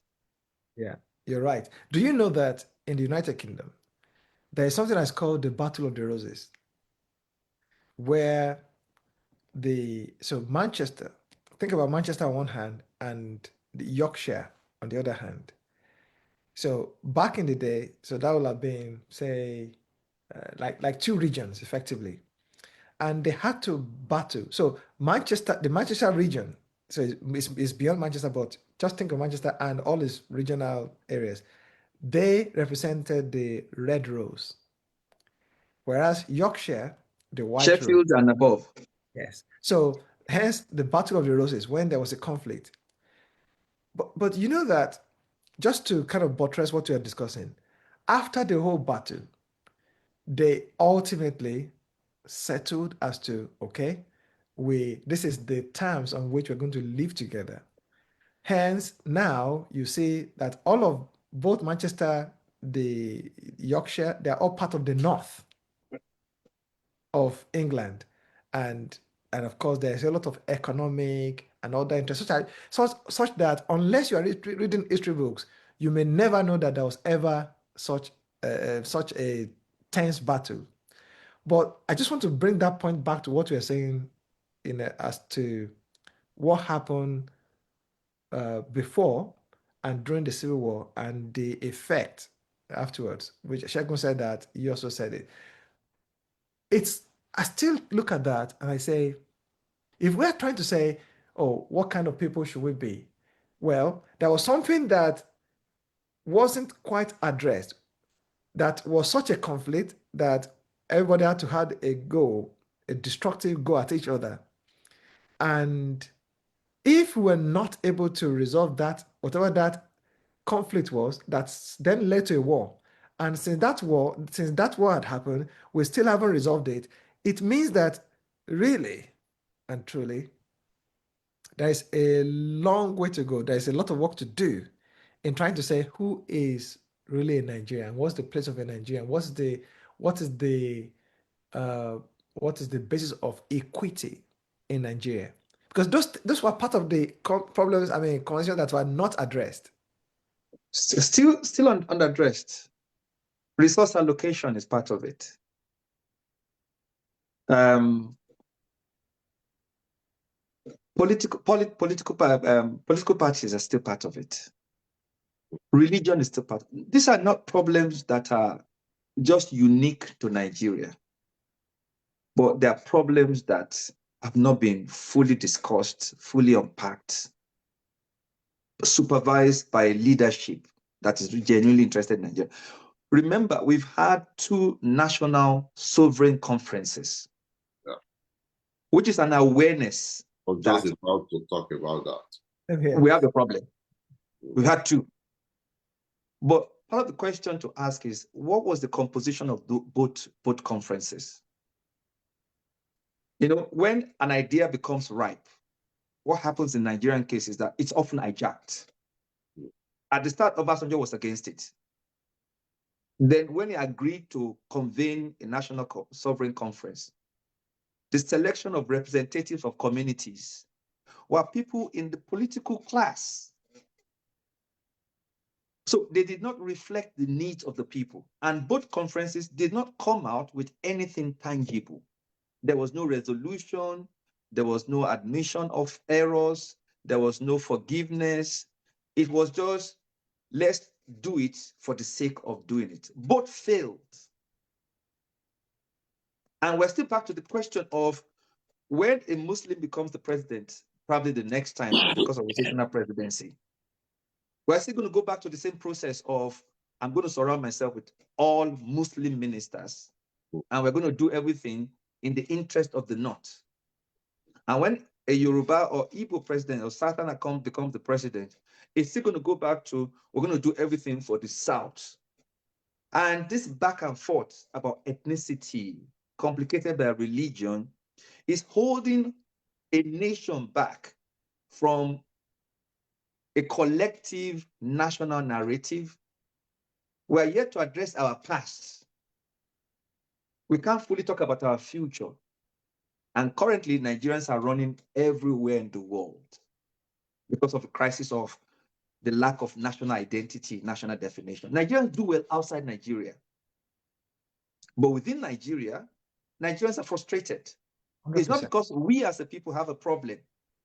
Yeah, you're right. Do you know that in the United Kingdom, there is something that's called the Battle of the Roses, where Manchester, think about Manchester on one hand and the Yorkshire on the other hand. So back in the day, so that would have been, say, like two regions effectively, and they had to battle. So the Manchester region, so it's beyond Manchester, but just think of Manchester and all its regional areas. They represented the red rose, whereas Yorkshire, the white rose. Sheffield and above. Yes. So hence the Battle of the Roses when there was a conflict. But you know that, just to kind of buttress what we are discussing, after the whole battle, they ultimately settled as to, okay, this is the terms on which we're going to live together. Hence, now you see that all of both Manchester, the Yorkshire, they're all part of the north of England. And of course, there's a lot of economic and other interests, such that unless you are reading history books, you may never know that there was ever such a tense battle. But I just want to bring that point back to what we were saying as to what happened before and during the Civil War and the effect afterwards, which Shegun said that, you also said it. I still look at that and I say, if we're trying to say, oh, what kind of people should we be? Well, there was something that wasn't quite addressed, that was such a conflict that everybody had to have a destructive go at each other. And if we're not able to resolve that, whatever that conflict was, that's then led to a war. And since that war had happened, we still haven't resolved it. It means that really and truly, there is a long way to go. There is a lot of work to do in trying to say who is really a Nigerian. What's the place of a Nigerian? What is the basis of equity in Nigeria? Because those were part of the problems. I mean, concerns that were not addressed. Still unaddressed. Resource allocation is part of it. Political parties are still part of it. Religion is still part. These are not problems that are just unique to Nigeria, but they are problems that have not been fully discussed, fully unpacked, supervised by leadership that is genuinely interested in Nigeria. Remember, we've had 2 national sovereign conferences, which is an awareness. I'm just about to talk about that. Okay. We have a problem. We've had 2. But part of the question to ask is, what was the composition of both conferences? You know, when an idea becomes ripe, what happens in Nigerian case is that it's often hijacked. At the start, Obasanjo was against it. Then when he agreed to convene a national sovereign conference, the selection of representatives of communities were people in the political class. So they did not reflect the needs of the people. And both conferences did not come out with anything tangible. There was no resolution. There was no admission of errors. There was no forgiveness. It was just, let's do it for the sake of doing it. Both failed. And we're still back to the question of when a Muslim becomes the president, probably the next time because of rotational presidency, We're still going to go back to the same process of, I'm going to surround myself with all Muslim ministers, and we're going to do everything in the interest of the North. And when a Yoruba or Igbo president or Southern becomes the president, it's still going to go back to, we're going to do everything for the South. And this back and forth about ethnicity, complicated by religion, is holding a nation back from a collective national narrative. We're yet to address our past. We can't fully talk about our future. And currently, Nigerians are running everywhere in the world because of the crisis of the lack of national identity, national definition. Nigerians do well outside Nigeria. But within Nigeria, Nigerians are frustrated. 100%. It's not because we as a people have a problem.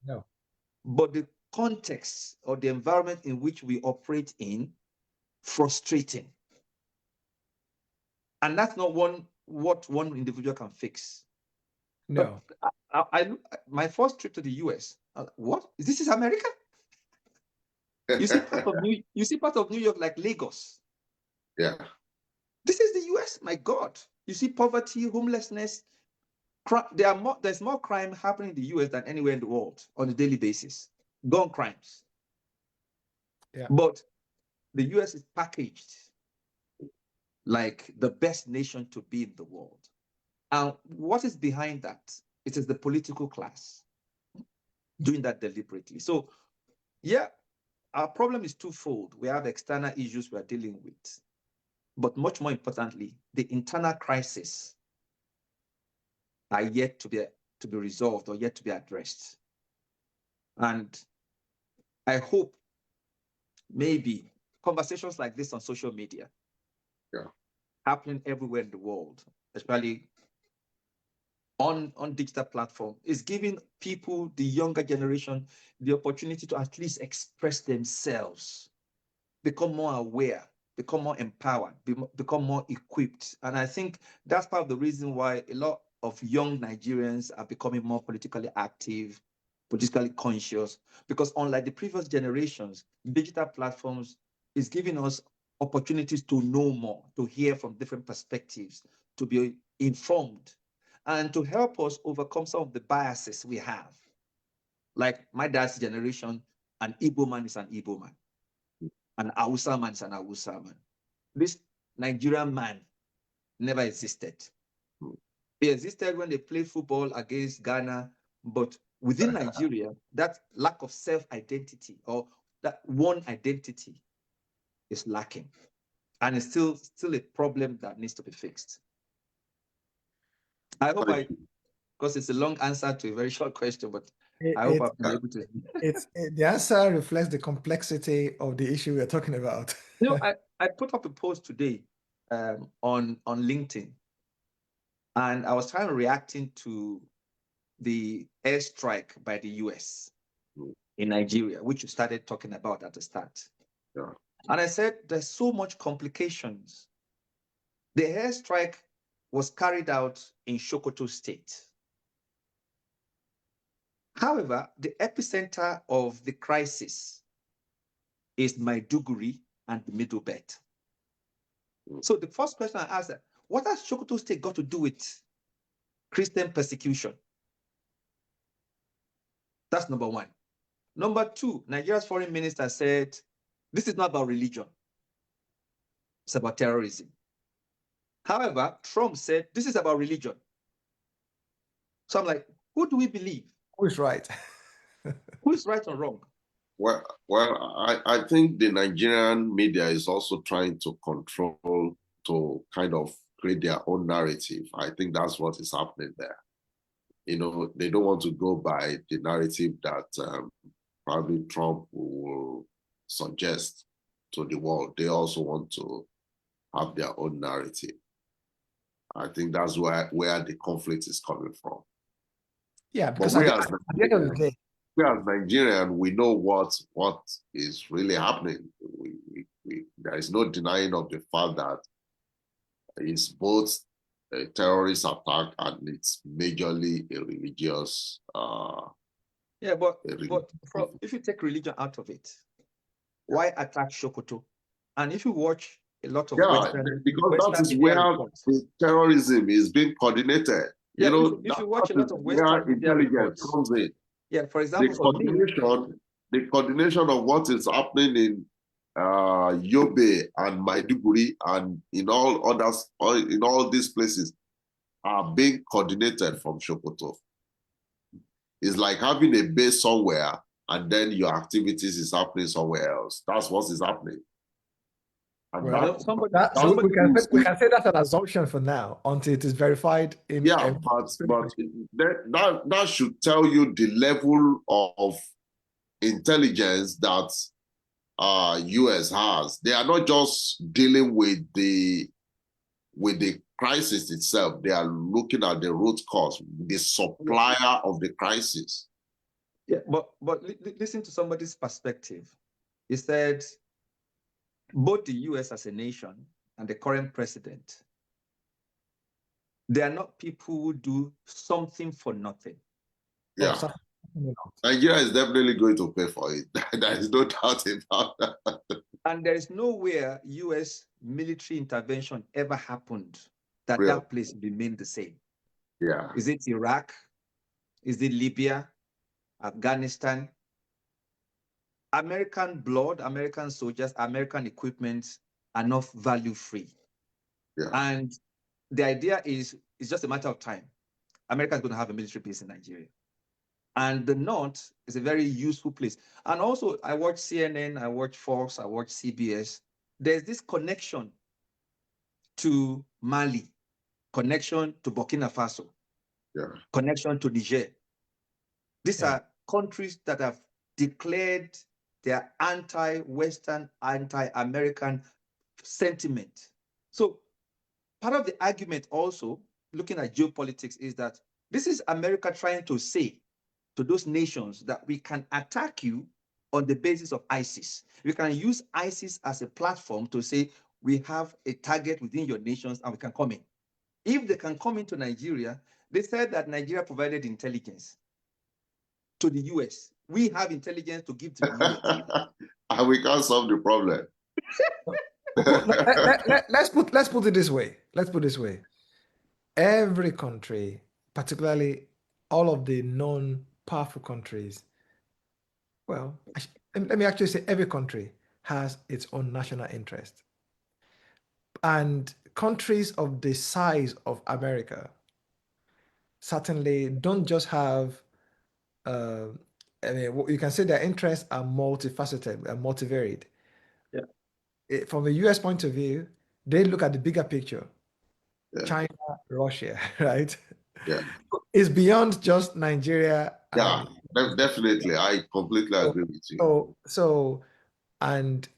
No. But the context or the environment in which we operate in, frustrating. And that's not what one individual can fix. No. But my first trip to the US, what? This is America? You see part of New York like Lagos. Yeah. This is the US, my God. You see poverty, homelessness. There's more crime happening in the US than anywhere in the world on a daily basis. Gun crimes. Yeah. But the US is packaged like the best nation to be in the world. And what is behind that? It is the political class doing that deliberately. So, yeah, our problem is twofold. We have external issues we are dealing with, but much more importantly, the internal crises are yet to be resolved or yet to be addressed. And I hope maybe conversations like this on social media, happening everywhere in the world, especially on digital platform, is giving people, the younger generation, the opportunity to at least express themselves, become more aware, become more empowered, become more equipped. And I think that's part of the reason why a lot of young Nigerians are becoming more politically active, politically conscious, because unlike the previous generations, digital platforms is giving us opportunities to know more, to hear from different perspectives, to be informed, and to help us overcome some of the biases we have. Like my dad's generation, an Igbo man is an Igbo man. An Hausa man is an Hausa man. This Nigerian man never existed. He existed when they played football against Ghana, but within Nigeria, that lack of self-identity or that one identity is lacking. And it's still a problem that needs to be fixed. I hope because it's a long answer to a very short question, but I hope I've been able to. The answer reflects the complexity of the issue we're talking about. You know, I put up a post today on LinkedIn, and I was kind of reacting to the airstrike by the US in Nigeria, which you started talking about at the start. Yeah. And I said, there's so much complications. The airstrike was carried out in Sokoto State. However, the epicenter of the crisis is Maiduguri and the Middle Belt. So the first question I asked, what has Sokoto State got to do with Christian persecution? That's number one. Number two, Nigeria's foreign minister said, this is not about religion. It's about terrorism. However, Trump said, this is about religion. So I'm like, who do we believe? Who is right? Who is right or wrong? Well, I think the Nigerian media is also trying to control, to kind of create their own narrative. I think that's what is happening there. You know, they don't want to go by the narrative that probably Trump will suggest to the world. They also want to have their own narrative. I think that's where the conflict is coming from. Yeah, because but at the end of the day, we as Nigerian, we know what is really happening. There is no denying of the fact that it's both a terrorist attack and it's majorly a religious. But if you take religion out of it, why attack Sokoto? And if you watch a lot of Yeah, because that is media where reports, the terrorism is being coordinated. yeah, You know, if you watch a that lot is of where Western media intelligence reports, comes in. yeah, for The example, for me, coordination of what is happening in Yobe and Maiduguri and in all others, in all these places are being coordinated from Sokoto. It's like having a base somewhere and then your activities is happening somewhere else. That's what is happening. And Well, somebody we can say that's an assumption for now until it is verified in. yeah, but that should tell you the level of intelligence that US has. They are not just dealing with the crisis itself. They are looking at the root cause, the supplier of the crisis. Yeah, but listen to somebody's perspective. He said both the US as a nation and the current president, they are not people who do something for nothing. Yeah. Nigeria is definitely going to pay for it. There is no doubt about that. And there is nowhere US military intervention ever happened that Really? that place remained the same. Yeah. Is it Iraq? Is it Libya? Afghanistan? American blood, American soldiers, American equipment are not value free. Yeah. And the idea is it's just a matter of time. America is going to have a military base in Nigeria. And the North is a very useful place. And also, I watch CNN, I watch Fox, I watch CBS. There's this connection to Mali, connection to Burkina Faso, Yeah. connection to Niger. These are countries that have declared their anti-Western, anti-American sentiment. So part of the argument also, looking at geopolitics, is that this is America trying to say to those nations that we can attack you on the basis of ISIS. We can use ISIS as a platform to say we have a target within your nations and we can come in. If they can come into Nigeria, they said that Nigeria provided intelligence to the US. We have intelligence to give to the US. And we can't solve the problem. Let's put it this way. Let's put it this way. Every country, particularly all of the non-powerful countries, well, let me actually say every country has its own national interest. And countries of the size of America certainly don't just have, I mean, you can say their interests are multifaceted and multivariate. Yeah. From a US point of view, they look at the bigger picture. Yeah. China, Russia, right? Yeah. It's beyond just Nigeria. Yeah, definitely. I completely agree with you. So, and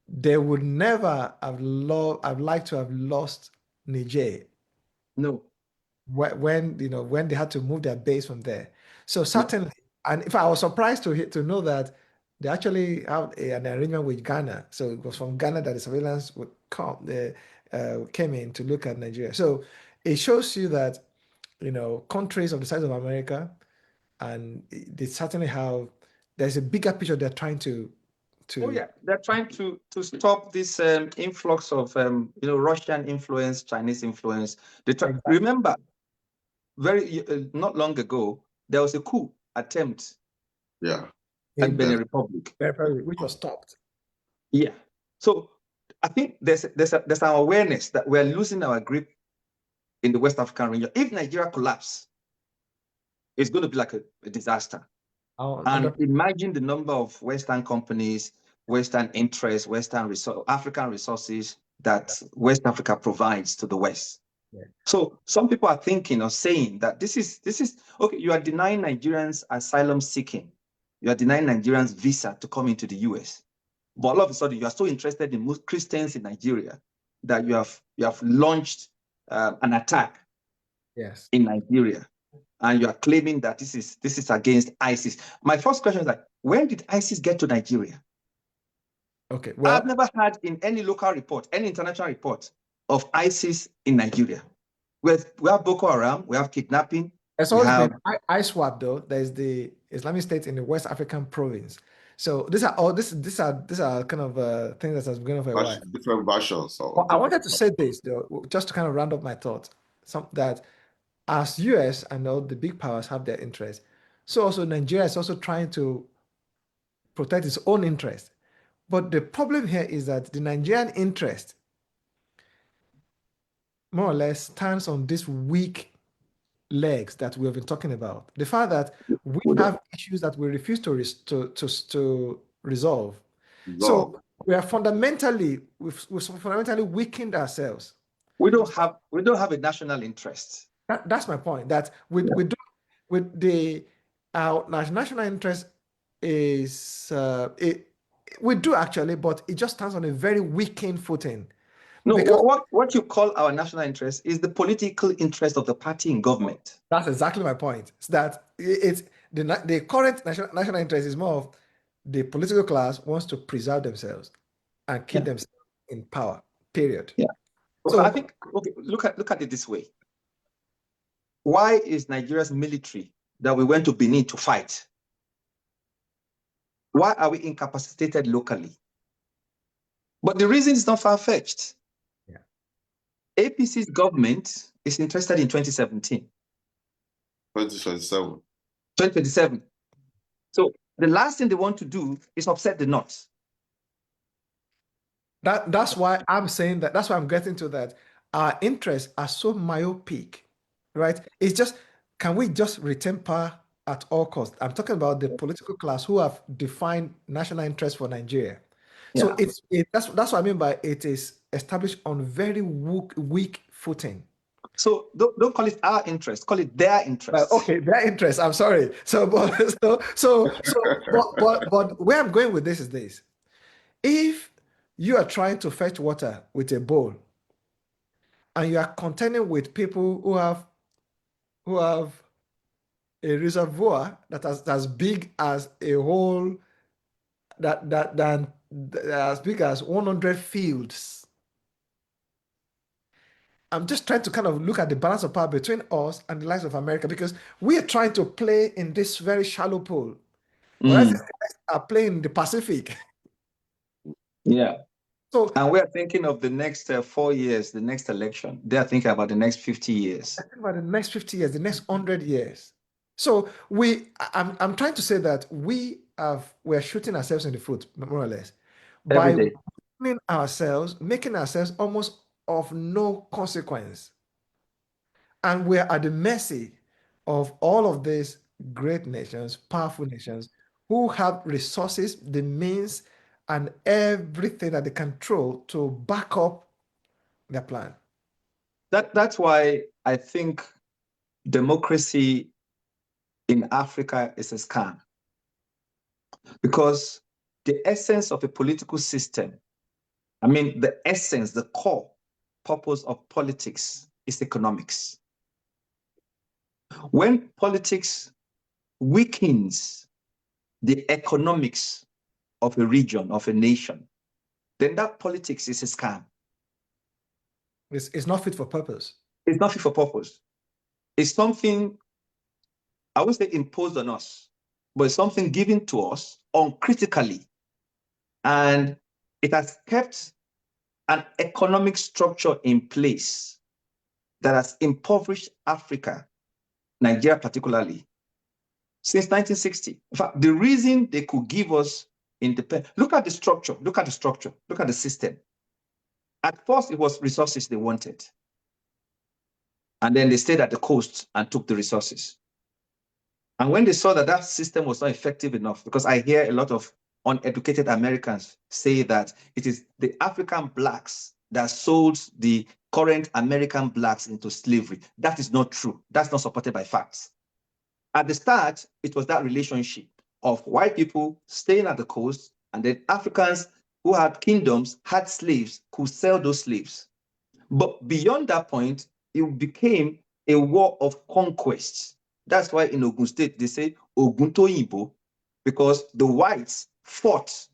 they would never have I'd like to have lost Niger. No. When when they had to move their base from there. So certainly, and if I was surprised to know that they actually have an arrangement with Ghana. So it was from Ghana that the surveillance would came in to look at Nigeria. So it shows you that countries of the size of America, and they certainly have. There's a bigger picture they're trying to. Oh yeah, they're trying to stop this influx of Russian influence, Chinese influence. Exactly. Remember, not long ago there was a coup attempt. Yeah. In Benin Republic, which was stopped. Yeah. So I think there's an awareness that we're losing our grip in the West African region. If Nigeria collapses, it's going to be like a disaster. And imagine the number of Western companies, Western interests, African resources that West Africa provides to the West. Yeah. So some people are thinking or saying that this is okay. You are denying Nigerians asylum seeking. You are denying Nigerians visa to come into the US. But all of a sudden, you are so interested in most Christians in Nigeria that you have launched an attack in Nigeria. And you are claiming that this is against ISIS. My first question is when did ISIS get to Nigeria? Okay, well, I've never had in any local report, any international report of ISIS in Nigeria. We have Boko Haram, we have kidnapping. It's always been ISWAP though. There's the Islamic State in the West African province. So these are all these are kind of things that has been going on for a while. Different versions But or I different. wanted to say this though, just to kind of round up my thoughts. That as US and all the big powers have their interests, so also Nigeria is also trying to protect its own interest. But the problem here is that the Nigerian interest more or less stands on these weak legs that we have been talking about. The fact that we have issues that we refuse to resolve. Resolve. So we've fundamentally weakened ourselves. We don't have a national interest. That's my point. That we do with the our national interest is we do actually, but it just stands on a very weakened footing. No, Because what you call our national interest is the political interest of the party in government. that's exactly my point. It's that it's the current national interest is more of the political class wants to preserve themselves and keep themselves in power. Period. Yeah. So I think look at it this way. Why is Nigeria's military that we went to Benin to fight? Why are we incapacitated locally? But the reason is not far-fetched. Yeah. APC's government is interested in 2017. 2027. 2027. So the last thing they want to do is upset the North. that's why I'm saying that. That's why I'm getting to that. Our interests are so myopic, right? It's just, can we just retain power at all costs? I'm talking about the political class who have defined national interest for Nigeria. So that's what I mean by it is established on very weak footing. So don't call it our interest, call it their interest. Okay, their interest. I'm sorry. But where I'm going with this is this: if you are trying to fetch water with a bowl, and you are contending with people who have a reservoir that is as big as a whole that as big as 100 fields. I'm just trying to kind of look at the balance of power between us and the likes of America, because we are trying to play in this very shallow pool, whereas these guys are playing in the Pacific. Yeah. So, and we are thinking of the next 4 years, the next election. They are thinking about the next 50 years. I think about the next 50 years, the next 100 years. So I'm trying to say that we're shooting ourselves in the foot, more or less, Every by day. making ourselves almost of no consequence. And we're at the mercy of all of these great nations, powerful nations, who have resources, the means, and everything that they control to back up their plan. That's why I think democracy in Africa is a scam. Because the essence of a political system, I mean, the essence, the core purpose of politics is economics. When politics weakens the economics of a region, of a nation, then that politics is a scam. It's not fit for purpose. It's not fit for purpose. It's something, I would say, imposed on us, but it's something given to us uncritically. And it has kept an economic structure in place that has impoverished Africa, Nigeria particularly, since 1960. In fact, the reason they could give us independence, look at the structure, look at the system. At first, it was resources they wanted. And then they stayed at the coast and took the resources. And when they saw that that system was not effective enough, because I hear a lot of uneducated Americans say that it is the African blacks that sold the current American blacks into slavery. That is not true. That's not supported by facts. At the start, it was that relationship of white people staying at the coast, and then Africans who had kingdoms, had slaves, could sell those slaves. But beyond that point, it became a war of conquest. That's why in Ogun State, they say Ogun Toyinbo, because the whites fought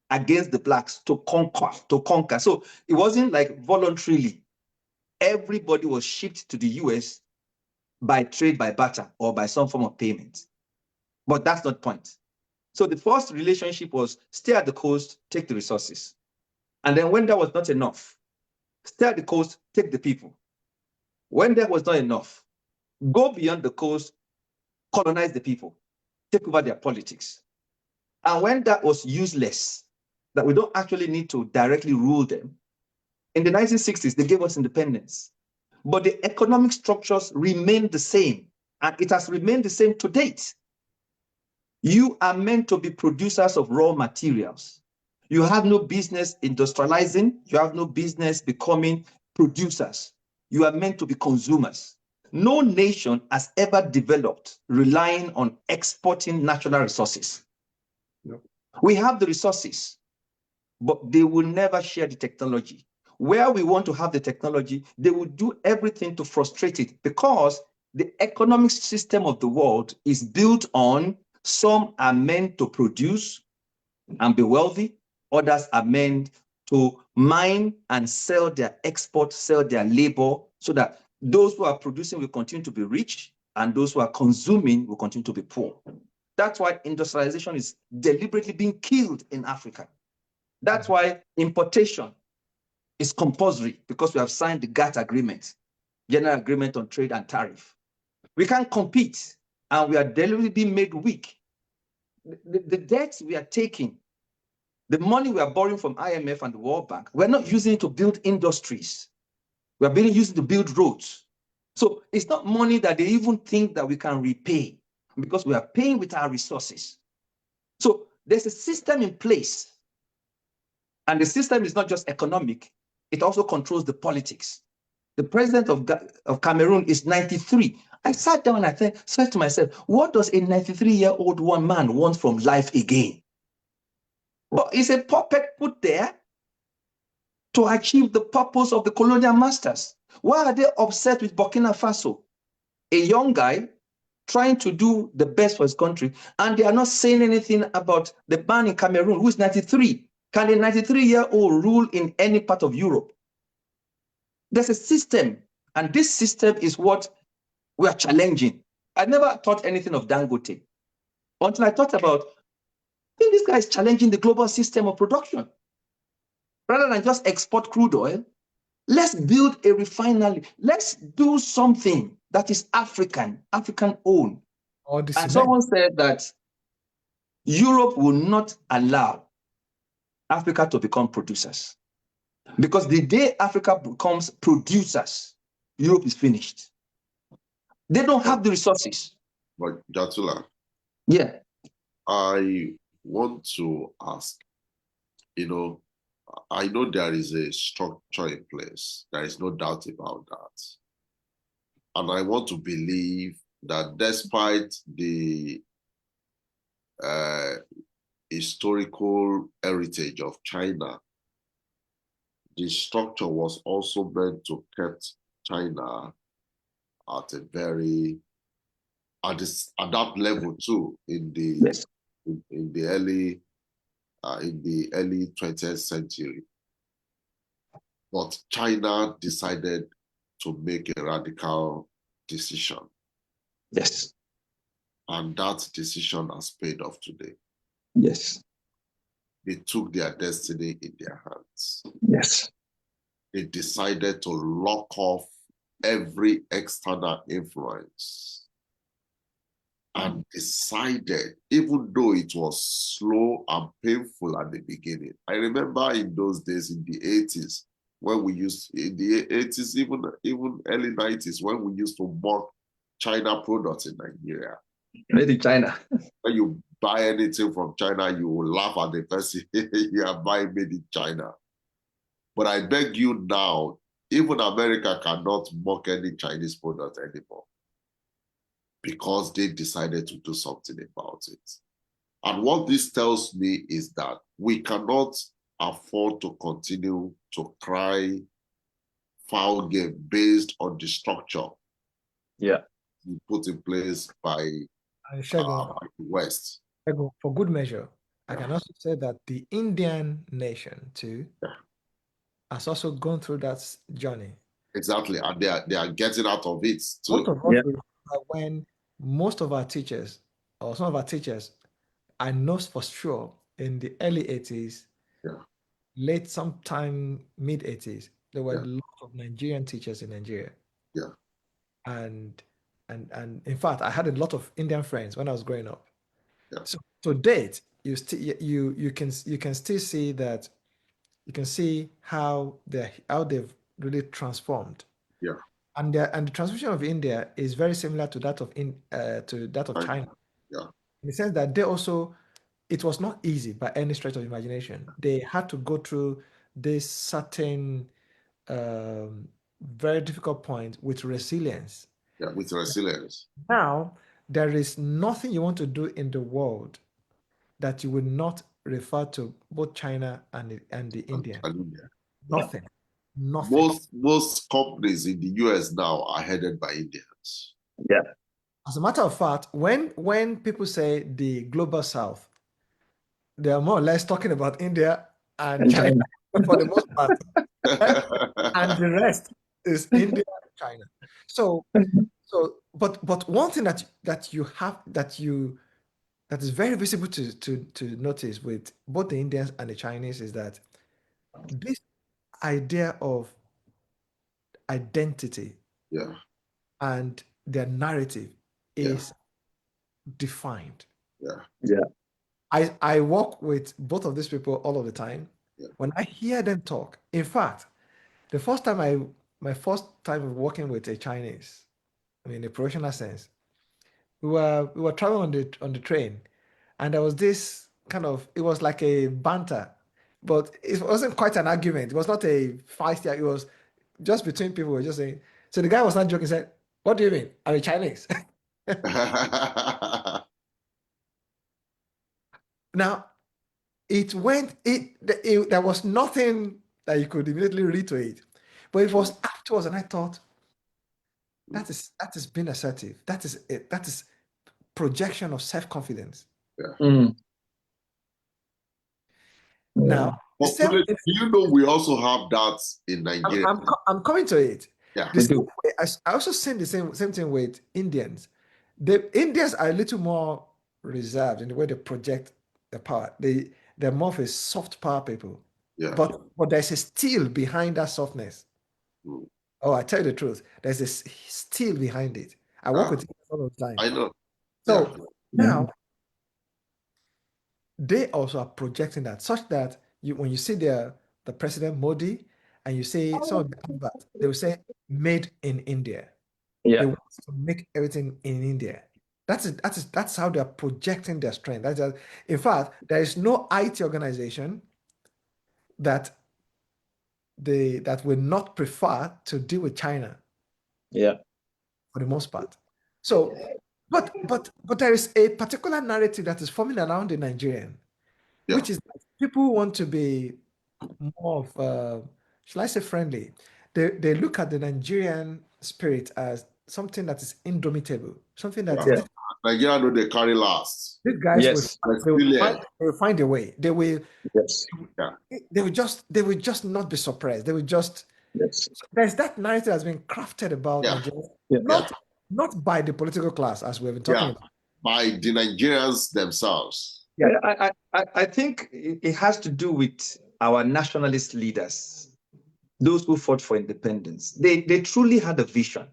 against the blacks to conquer. So it wasn't like voluntarily. Everybody was shipped to the US by trade, by barter, or by some form of payment. But that's not the point. So the first relationship was stay at the coast, take the resources. And then when that was not enough, stay at the coast, take the people. When that was not enough, go beyond the coast, colonize the people, take over their politics. And when that was useless, that we don't actually need to directly rule them, in the 1960s, they gave us independence. But the economic structures remained the same, and it has remained the same to date. You are meant to be producers of raw materials. You have no business industrializing. You have no business becoming producers. You are meant to be consumers. No nation has ever developed relying on exporting natural resources. No. We have the resources, but they will never share the technology. Where we want to have the technology, they will do everything to frustrate it because the economic system of the world is built on some are meant to produce and be wealthy, others are meant to mine and sell their export, sell their labor, so that those who are producing will continue to be rich and those who are consuming will continue to be poor. That's why industrialization is deliberately being killed in Africa. That's why importation is compulsory, because we have signed the GATT agreement, General Agreement on Trade and Tariff. We can't compete, and we are deliberately being made weak. The debts we are taking, the money we are borrowing from IMF and the World Bank, we're not using it to build industries. We are being used to build roads. So it's not money that they even think that we can repay, because we are paying with our resources. So there's a system in place. And the system is not just economic, it also controls the politics. The president of Cameroon is 93. I sat down and said to myself, what does a 93-year-old man want from life again? Well, it's a puppet put there to achieve the purpose of the colonial masters. Why are they upset with Burkina Faso? A young guy trying to do the best for his country, and they are not saying anything about the man in Cameroon who is 93. Can a 93-year-old rule in any part of Europe? There's a system, and this system is what we are challenging. I never thought anything of Dangote until I thought about, I think this guy is challenging the global system of production. Rather than just export crude oil, let's build a refinery. Let's do something that is African owned. Or the And cement. someone said that Europe will not allow Africa to become producers. Because the day Africa becomes producers, Europe is finished. They don't have the resources. But Jatula, Yeah. I want to ask, I know there is a structure in place. There is no doubt about that. And I want to believe that despite the historical heritage of China, the structure was also meant to keep China at a very, at that level too, in the Yes. in the early 20th century. But China decided to make a radical decision. Yes. And that decision has paid off today. Yes. They took their destiny in their hands. Yes. They decided to lock off every external influence and decided, even though it was slow and painful at the beginning. I remember in those days, in the 80s, when we used, in the 80s, even early 90s, when we used to mock China products in Nigeria. Made in China. When you buy anything from China, you will laugh at the person you are buying made in China. But I beg you now, even America cannot mock any Chinese product anymore because they decided to do something about it. And what this tells me is that we cannot afford to continue to cry foul game based on the structure put in place by the West. For good measure, I can also say that the Indian nation too has also gone through that journey. Exactly, and they are getting out of it too. Most of us when most of our teachers, or some of our teachers, I know for sure in the early 80s, Yeah. late sometime mid 80s, there were Yeah. a lot of Nigerian teachers in Nigeria. Yeah. And and in fact, I had a lot of Indian friends when I was growing up. Yeah. So to date, you can still see that you can see how they've really transformed. Yeah. And the transformation of India is very similar to that of China, Yeah. in the sense that they also, it was not easy by any stretch of imagination. They had to go through this certain very difficult point with resilience. Yeah. With resilience. Now, there is nothing you want to do in the world that you will not refer to both China and the Indian. India. Nothing. Nothing. Most companies in the US now are headed by Indians. Yeah. As a matter of fact, when people say the global south, they are more or less talking about India and China for the most part. And the rest is India and China. So but one thing that you have that is very visible to notice with both the Indians and the Chinese is that this idea of identity Yeah. and their narrative Yeah. is defined. Yeah. Yeah. I work with both of these people all of the time. Yeah. When I hear them talk, in fact, my first time of working with a Chinese, I mean, in a professional sense, we were traveling on the train, and there was this kind of, it was like a banter, but it wasn't quite an argument. It was not a fight. It was just between people. We were just saying. So the guy was not joking. Said, "What do you mean? I'm a Chinese." Now it went. There was nothing that you could immediately read to it, but it was afterwards, and I thought that is being assertive. That is it. That is projection of self-confidence. Yeah. Now, But do you know we also have that in Nigeria? I'm coming to it. Yeah. The same way, I also seen the same thing with Indians. The Indians are a little more reserved in the way they project the power. They're more of a soft power people. Yeah. But there's a steel behind that softness. Mm. Oh, I tell you the truth. There's a steel behind it. I work with Indians all the time. I know. So now they also are projecting that, such that when you see the President Modi and you see some of the adverts, they will say made in India. Yeah. They want to make everything in India. That's how they're projecting their strength. In fact, there is no IT organization that will not prefer to deal with China. Yeah. For the most part. So, but there is a particular narrative that is forming around the Nigerian, which is that people want to be more of, shall I say, friendly. They look at the Nigerian spirit as something that is indomitable, something that Nigeria know they carry last. these guys will find a way. They will they will just not be surprised. They will just there's that narrative that's been crafted about Nigeria, not by the political class, as we've been talking about. By the Nigerians themselves. Yeah, I think it has to do with our nationalist leaders, those who fought for independence. They truly had a vision.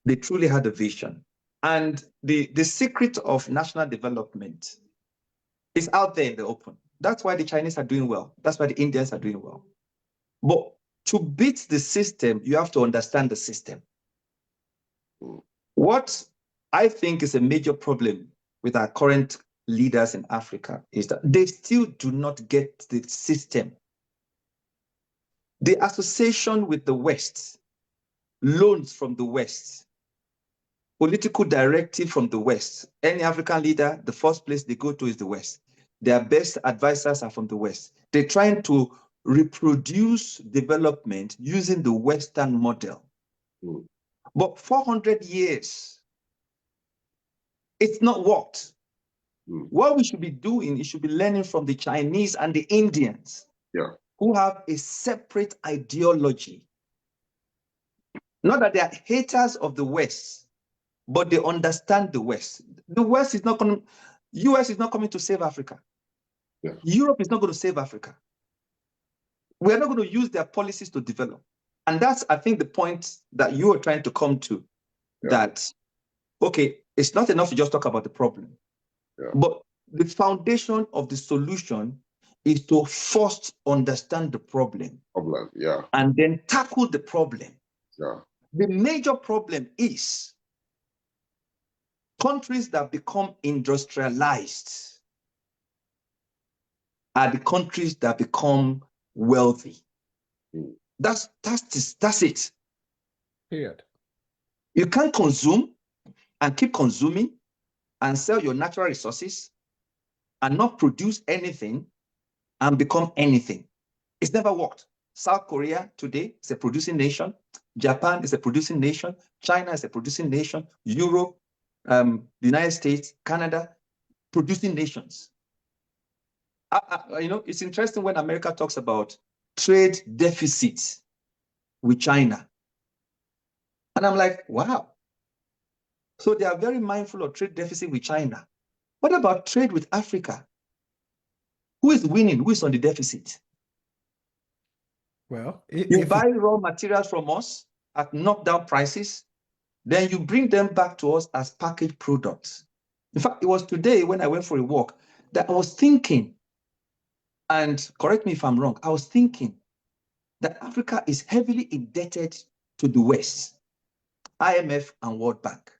They truly had a vision. And the secret of national development is out there in the open. That's why the Chinese are doing well. That's why the Indians are doing well. But to beat the system, you have to understand the system. What I think is a major problem with our current leaders in Africa is that they still do not get the system. The association with the West, loans from the West, political directive from the West. Any African leader, the first place they go to is the West. Their best advisors are from the West. They're trying to reproduce development using the Western model. But 400 years, it's not worked. What we should be doing is should be learning from the Chinese and the Indians who have a separate ideology. Not that they are haters of the West, but they understand the West. The West is not going to, US is not coming to save Africa. Yeah. Europe is not going to save Africa. We are not going to use their policies to develop. And that's, I think, the point that you are trying to come to, that, okay, it's not enough to just talk about the problem, but the foundation of the solution is to first understand the problem. And then tackle the problem. The major problem is countries that become industrialized are the countries that become wealthy. That's it. Period. You can't consume and keep consuming and sell your natural resources and not produce anything and become anything. It's never worked. South Korea today is a producing nation. Japan is a producing nation. China is a producing nation. Europe, the United States, Canada, producing nations. It's interesting when America talks about trade deficits with China. And I'm like, wow. So they are very mindful of trade deficit with China. What about trade with Africa? Who is winning? Who is on the deficit? Well, you buy raw materials from us at knockdown prices, then you bring them back to us as packaged products. In fact, it was today when I went for a walk that I was thinking, and correct me if I'm wrong, I was thinking that Africa is heavily indebted to the West, IMF and World Bank.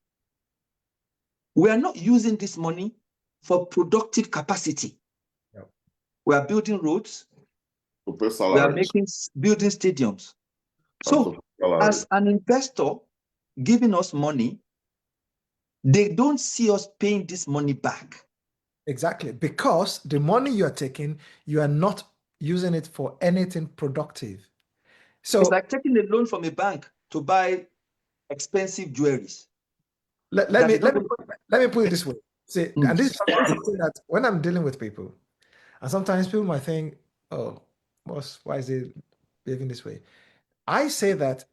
We are not using this money for productive capacity. Yep. We are building roads. We are building stadiums. So as an investor giving us money, they don't see us paying this money back. Exactly. Because the money you are taking, you are not using it for anything productive. So it's like taking a loan from a bank to buy expensive jewelries. Let me put it this way. See, and this is something that when I'm dealing with people, and sometimes people might think, oh, boss, why is it behaving this way? I say that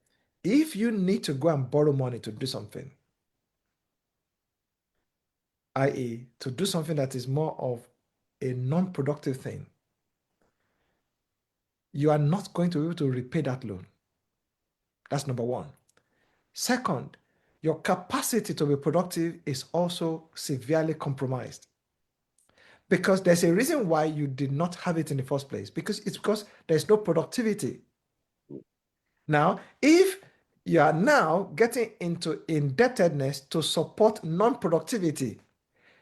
if you need to go and borrow money to do something, i.e., to do something that is more of a non-productive thing, you are not going to be able to repay that loan. That's number one. Second, your capacity to be productive is also severely compromised. Because there's a reason why you did not have it in the first place, because there's no productivity. Now, if you are now getting into indebtedness to support non-productivity,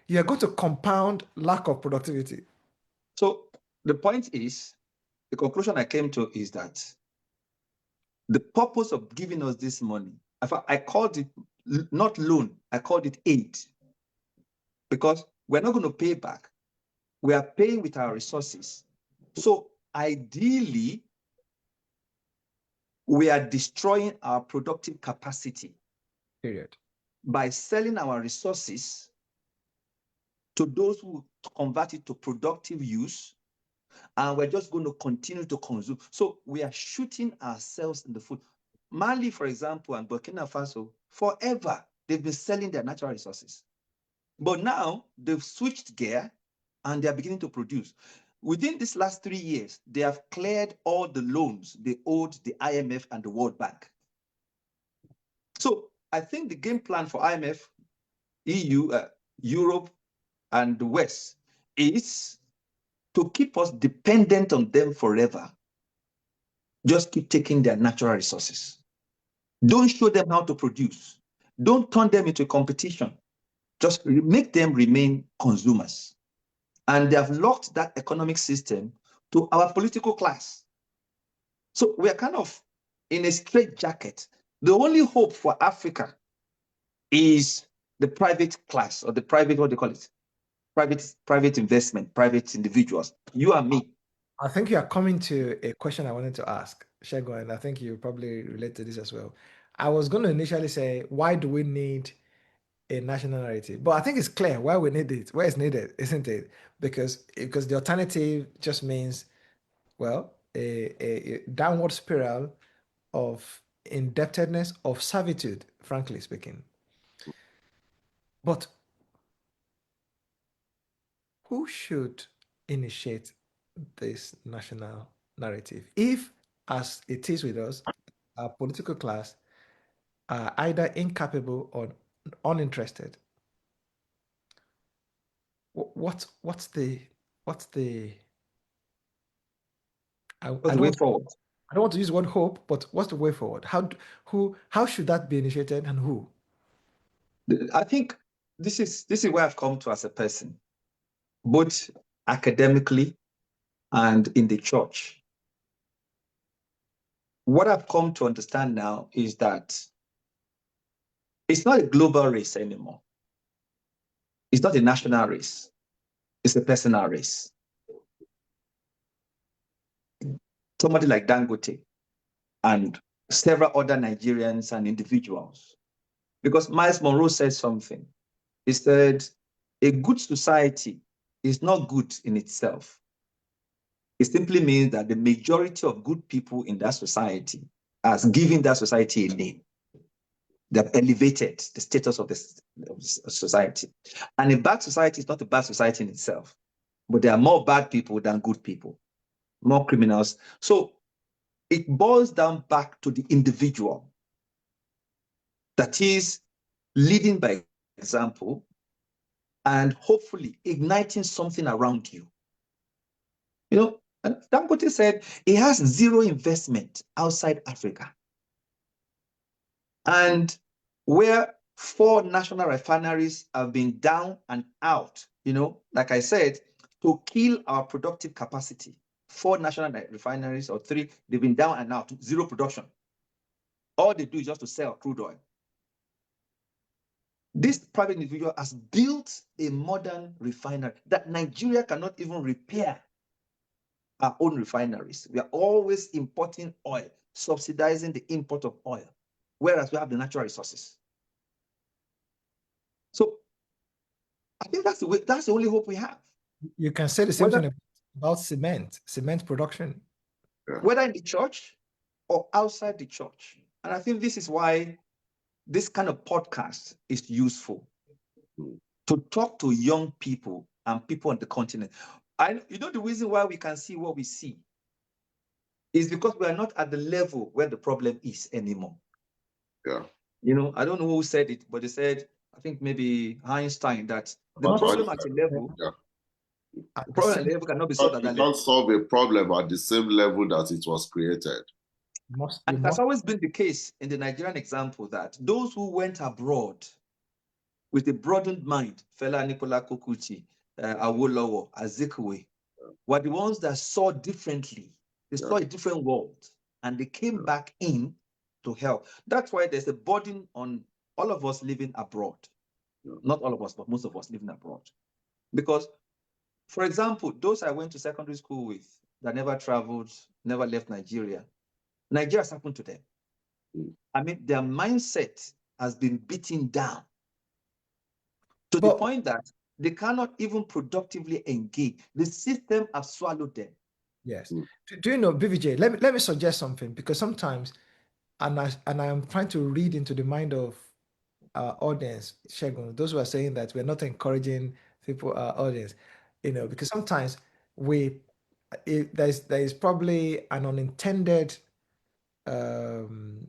you are going to compound lack of productivity. So the point is, the conclusion I came to is that the purpose of giving us this money, I called it not loan, I called it aid. Because we're not going to pay back. We are paying with our resources. So ideally, we are destroying our productive capacity. Period. By selling our resources to those who convert it to productive use, and we're just going to continue to consume. So we are shooting ourselves in the foot. Mali, for example, and Burkina Faso, forever, they've been selling their natural resources. But now they've switched gear and they are beginning to produce. Within these last 3 years, they have cleared all the loans they owed the IMF and the World Bank. So I think the game plan for IMF, EU, Europe, and the West is to keep us dependent on them forever. Just keep taking their natural resources. Don't show them how to produce. Don't turn them into competition. Just make them remain consumers. And they have locked that economic system to our political class. So we are kind of in a straitjacket. The only hope for Africa is the private class, or the private, what do you call it? Private investment, private individuals, you and me. I think you are coming to a question I wanted to ask, Shego, and I think you probably relate to this as well. I was going to initially say, why do we need a national narrative? But I think it's clear why we need it, where it's needed, isn't it? Because the alternative just means, well, a downward spiral of indebtedness, of servitude, frankly speaking. But who should initiate this national narrative? If, as it is with us, our political class are either incapable or uninterested, what's the I, What's I the don't way want, forward? I don't want to use the word hope, but what's the way forward? How should that be initiated and who? I think this is where I've come to as a person, both academically and in the church. What I've come to understand now is that it's not a global race anymore. It's not a national race. It's a personal race. Somebody like Dangote and several other Nigerians and individuals. Because Miles Monroe said something. He said, a good society is not good in itself. It simply means that the majority of good people in that society has given that society a name. They've elevated the status of the society. And a bad society is not a bad society in itself, but there are more bad people than good people, more criminals. So it boils down back to the individual. That is leading by example and hopefully igniting something around you. You know, and Dangote said he has zero investment outside Africa. And where 4 national refineries have been down and out, you know, like I said, to kill our productive capacity, 4 national refineries or 3, they've been down and out, zero production. All they do is just to sell crude oil. This private individual has built a modern refinery that Nigeria cannot even repair our own refineries. We are always importing oil, subsidizing the import of oil, whereas we have the natural resources. So I think that's the only hope we have. You can say the same Whether, thing about cement production. whether in the church or outside the church. And I think this is why this kind of podcast is useful, to talk to young people and people on the continent. You know, the reason why we can see what we see is because we are not at the level where the problem is anymore. Yeah. You know, I don't know who said it, but they said, I think maybe Einstein, that the But problem at a level, yeah. the problem at a level cannot be solved at You that can't level. solve a problem at the same level that it was created. And that's always been the case in the Nigerian example, that those who went abroad with a broadened mind, Fela Nicola Kokuchi, Awolowo, Azikiwe, were the ones that saw differently. They saw a different world, and they came back in to help. That's why there's a burden on all of us living abroad. Not all of us, but most of us living abroad. Because, for example, those I went to secondary school with that never traveled, never left Nigeria, Nigeria has happened to them. I mean, their mindset has been beaten down to the point that they cannot even productively engage. The system has swallowed them. Yes. Do you know, BVJ, let me suggest something, because sometimes, and I am trying to read into the mind of our audience, Shegun, those who are saying that we're not encouraging people, our audience, you know, because sometimes there is probably an unintended that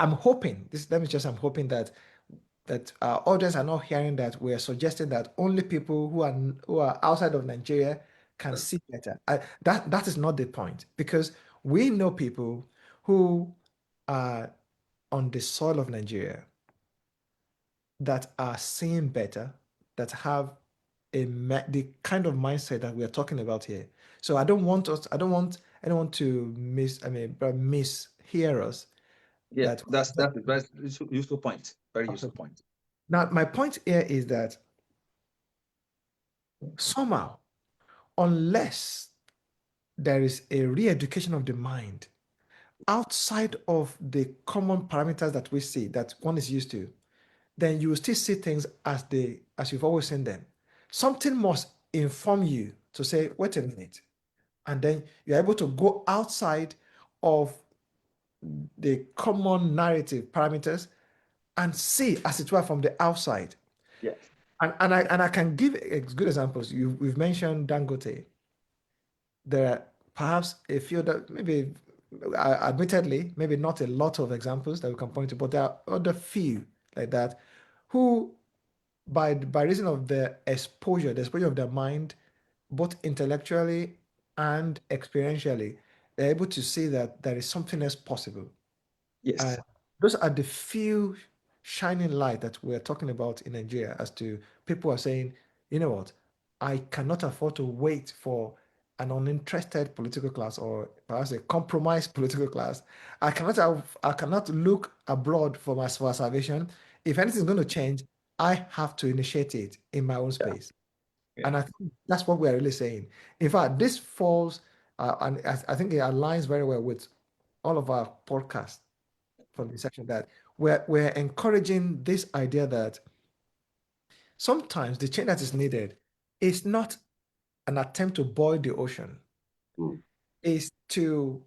I'm hoping this. Let me just. I'm hoping that our audience are not hearing that we're suggesting that only people who are outside of Nigeria can see better. That is not the point, because we know people who are on the soil of Nigeria that are seeing better, that have the kind of mindset that we are talking about here. So I don't want anyone to mishear us. Yeah, that's a very useful point. Very useful point. Now, my point here is that somehow, unless there is a re-education of the mind outside of the common parameters that we see, that one is used to, then you will still see things as you've always seen them. Something must inform you to say, wait a minute. And then you're able to go outside of the common narrative parameters and see, as it were, from the outside. Yes. And I can give good examples. We've mentioned Dangote. There are perhaps a few that maybe, admittedly, maybe not a lot of examples that we can point to, but there are other few like that who, by reason of the exposure of their mind, both intellectually and experientially, they're able to see that there is something else possible. Yes. And those are the few shining light that we're talking about in Nigeria as to people are saying, you know what, I cannot afford to wait for an uninterested political class or perhaps a compromised political class. I cannot look abroad for salvation. If anything's going to change, I have to initiate it in my own Yeah. space. Yeah. And I think that's what we're really saying. In fact, this falls, and I think it aligns very well with all of our podcasts from the section, that we're encouraging this idea that sometimes the change that is needed is not an attempt to boil the ocean, Mm. is to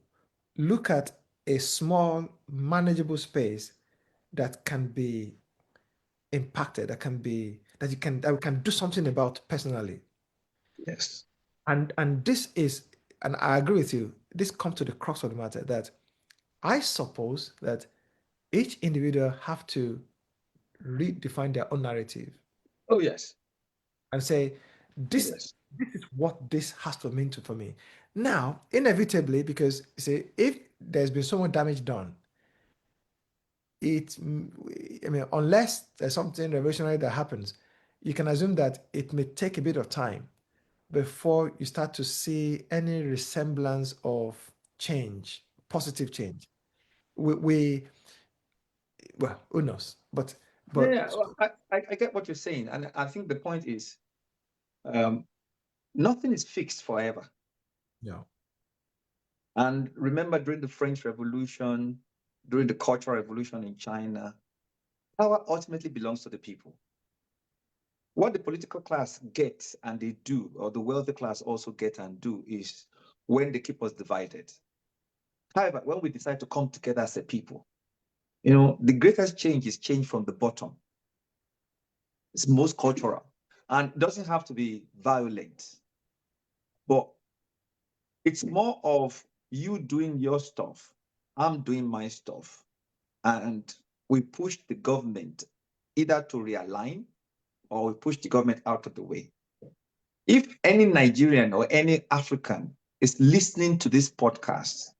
look at a small, manageable space that can be impacted, that we can do something about personally. Yes. And this is, and I agree with you, this comes to the crux of the matter, that I suppose that each individual have to redefine their own narrative Oh, yes. and say, Oh, this yes. this is what this has to mean for me. Now, inevitably, because say if there's been so much damage done, I mean, unless there's something revolutionary that happens, you can assume that it may take a bit of time before you start to see any resemblance of change, positive change. We well, who knows? Yeah, But yeah. Well, I get what you're saying. And I think the point is, um, nothing is fixed forever. yeah, And remember, during the French Revolution, during the Cultural Revolution in China, power ultimately belongs to the people. What the political class gets and they do, or the wealthy class also get and do, is when they keep us divided. However, when we decide to come together as a people, the greatest change is change from the bottom. It's most cultural and doesn't have to be violent, but it's more of you doing your stuff, I'm doing my stuff, and we push the government either to realign or we push the government out of the way. If any Nigerian or any African is listening to this podcast,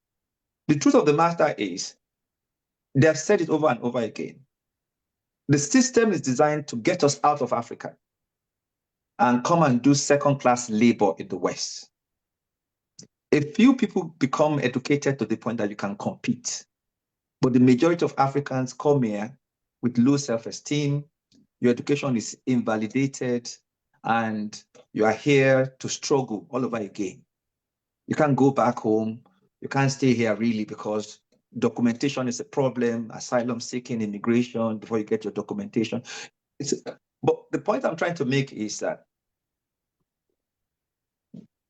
the truth of the matter is, they have said it over and over again. The system is designed to get us out of Africa and come and do second-class labor in the West. A few people become educated to the point that you can compete, but the majority of Africans come here with low self-esteem. Your education is invalidated, and you are here to struggle all over again. You can't go back home. You can't stay here really because documentation is a problem, asylum seeking, immigration, before you get your documentation. But the point I'm trying to make is that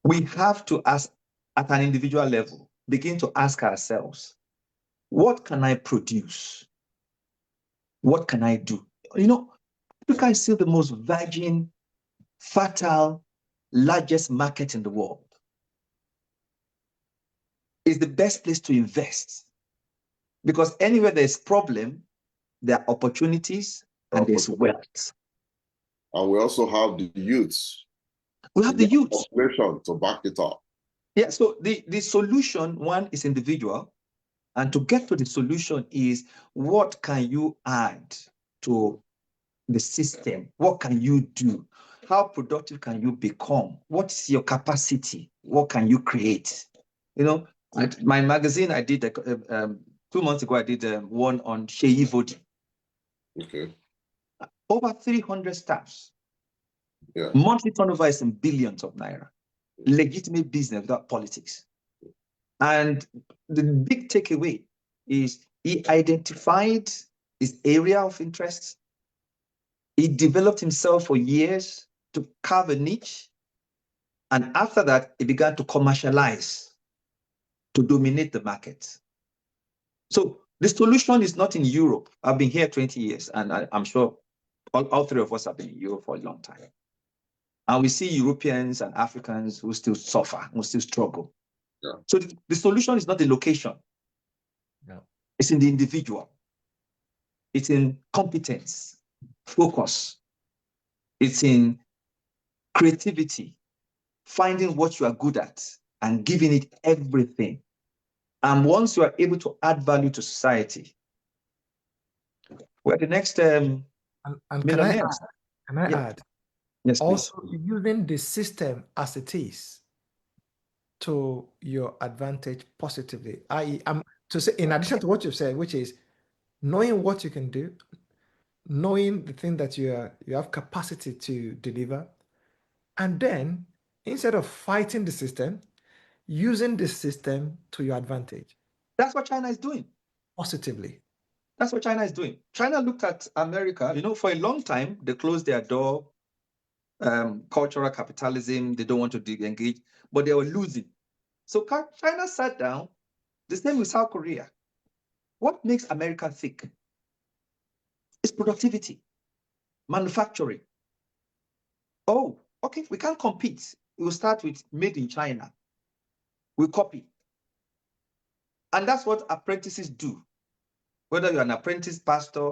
we have to ask, at an individual level, begin to ask ourselves, what can I produce? What can I do? Africa is still the most virgin, fertile, largest market in the world. It's the best place to invest because anywhere there's problem, there are opportunities and there's wealth. And we also have the youths. We have the youth population to back it up. Yeah, so the solution, one, is individual. And to get to the solution is, what can you add to the system? What can you do? How productive can you become? What's your capacity? What can you create? My magazine, I did 2 months ago, I did one on Sheyi Vodi. Okay. Over 300 staffs. Yeah. Monthly turnover is in billions of naira. Legitimate business without politics. And the big takeaway is he identified his area of interest. He developed himself for years to carve a niche. And after that, he began to commercialize, to dominate the market. So the solution is not in Europe. I've been here 20 years, and I'm sure All three of us have been in Europe for a long time. And we see Europeans and Africans who still suffer, who still struggle. Yeah. So the solution is not the location. No. It's in the individual. It's in competence, focus. It's in creativity, finding what you are good at and giving it everything. And once you are able to add value to society, we're the next And millionaires. can I Yeah. add? Yes, please. Also, using the system as it is to your advantage positively. I.e., to say, in addition to what you've said, which is knowing what you can do, knowing the thing that you have capacity to deliver, and then instead of fighting the system, using the system to your advantage That's what China is doing. positively. That's what China is doing. China looked at America, for a long time, they closed their door, cultural capitalism, they don't want to engage, but they were losing. So China sat down, the same with South Korea. What makes America thick? It's productivity, manufacturing. Oh, okay, we can't compete. We'll start with made in China. We copy. And that's what apprentices do. Whether you're an apprentice pastor,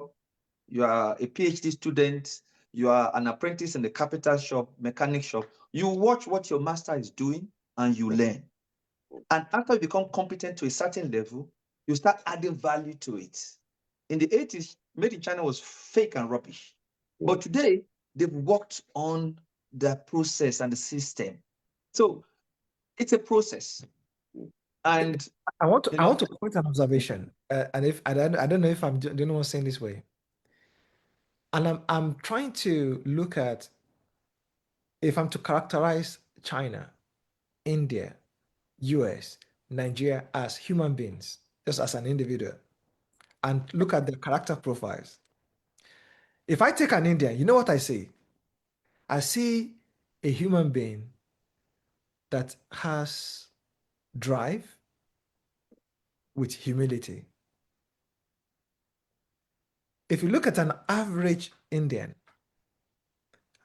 you are a PhD student, you are an apprentice in the capital shop, mechanic shop, you watch what your master is doing and you learn. And after you become competent to a certain level, you start adding value to it. In the 80s, made in China was fake and rubbish. But today, they've worked on the process and the system. So it's a process. And I want to point an observation, and if I don't know if I'm the only one saying this way, and I'm trying to look at if I'm to characterize China, India, US, Nigeria as human beings, just as an individual, and look at their character profiles. If I take an Indian, you know what I see? I see a human being that has drive with humility. If you look at an average Indian,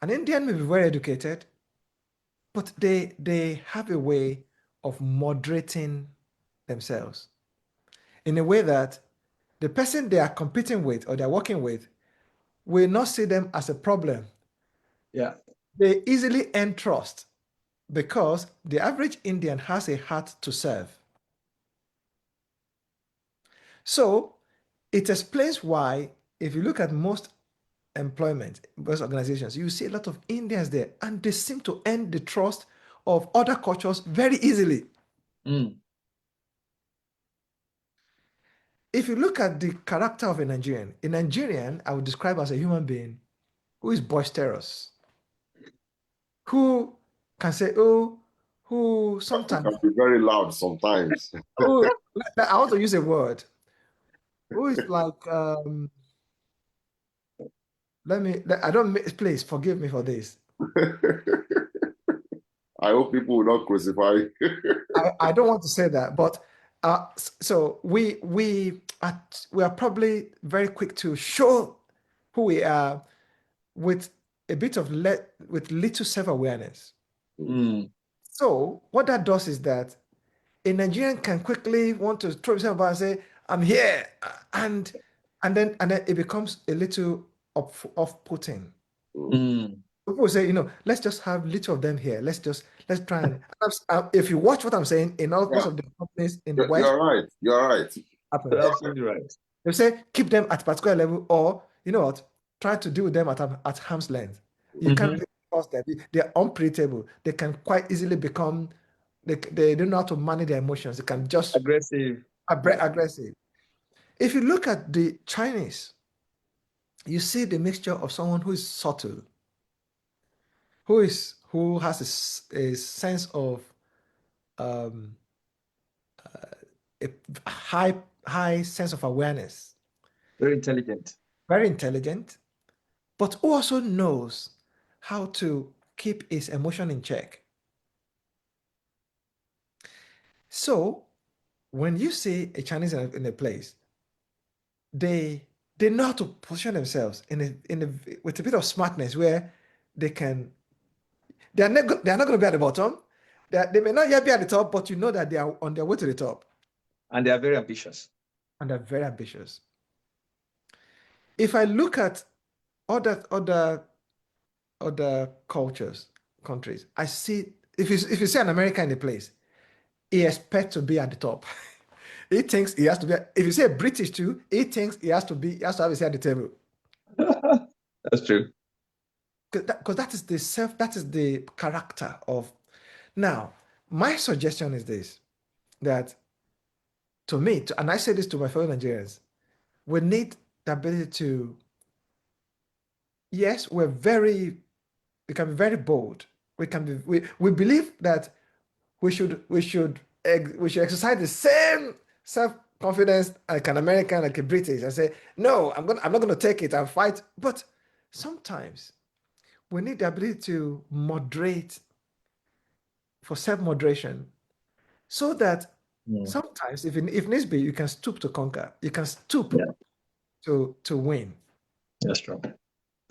an Indian may be very educated, but they have a way of moderating themselves in a way that the person they are competing with or they're working with will not see them as a problem. yeah, They easily earn trust because the average Indian has a heart to serve. So it explains why, if you look at most employment, most organizations, you see a lot of Indians there, and they seem to earn the trust of other cultures very easily. If you look at the character of a Nigerian, I would describe as a human being who is boisterous, who can say, oh, who It sometimes, can be very loud sometimes. oh, I want to use a word, who is like, I don't, please forgive me for this. I hope people will not crucify. I don't want to say that, but so we are probably very quick to show who we are with a bit of with little self-awareness. So what that does is that a Nigerian can quickly want to throw himself about and say, "I'm here," and then it becomes a little off-putting. People say, let's just have little of them here. Let's try and if you watch what I'm saying in all most Yeah. of the companies in the West, You're right. You're right. happens. absolutely right. They say keep them at a particular level, or you know what, try to deal with them at arm's length. You can't really trust them. They're unpredictable. They can quite easily become. They don't know how to manage their emotions. They can just Aggressive. aggressive. If you look at the Chinese, you see the mixture of someone who is subtle, who has a sense of um, a high sense of awareness, Very intelligent. very intelligent, but who also knows how to keep his emotion in check. So when you see a Chinese in a place, they they know how to position themselves with a bit of smartness where they can. They're not going to be at the bottom. They may not yet be at the top, but you know that they are on their way to the top, And they are very ambitious. and they're very ambitious. If I look at other cultures, countries, I see if you see an American in a place, he expects to be at the top. He thinks he has to be. If you say a British too, he thinks he has to have his head at the table. That's true. Because that is the character of. Now, my suggestion is this: that to me, and I say this to my fellow Nigerians, we need the ability to. Yes, we can be very bold. We believe that we should exercise the same self-confidence like an American, like a British, and say, no, I'm not gonna take it and fight. But sometimes we need the ability to moderate for self-moderation so that sometimes if needs be, you can stoop to conquer, you can stoop to win. That's true.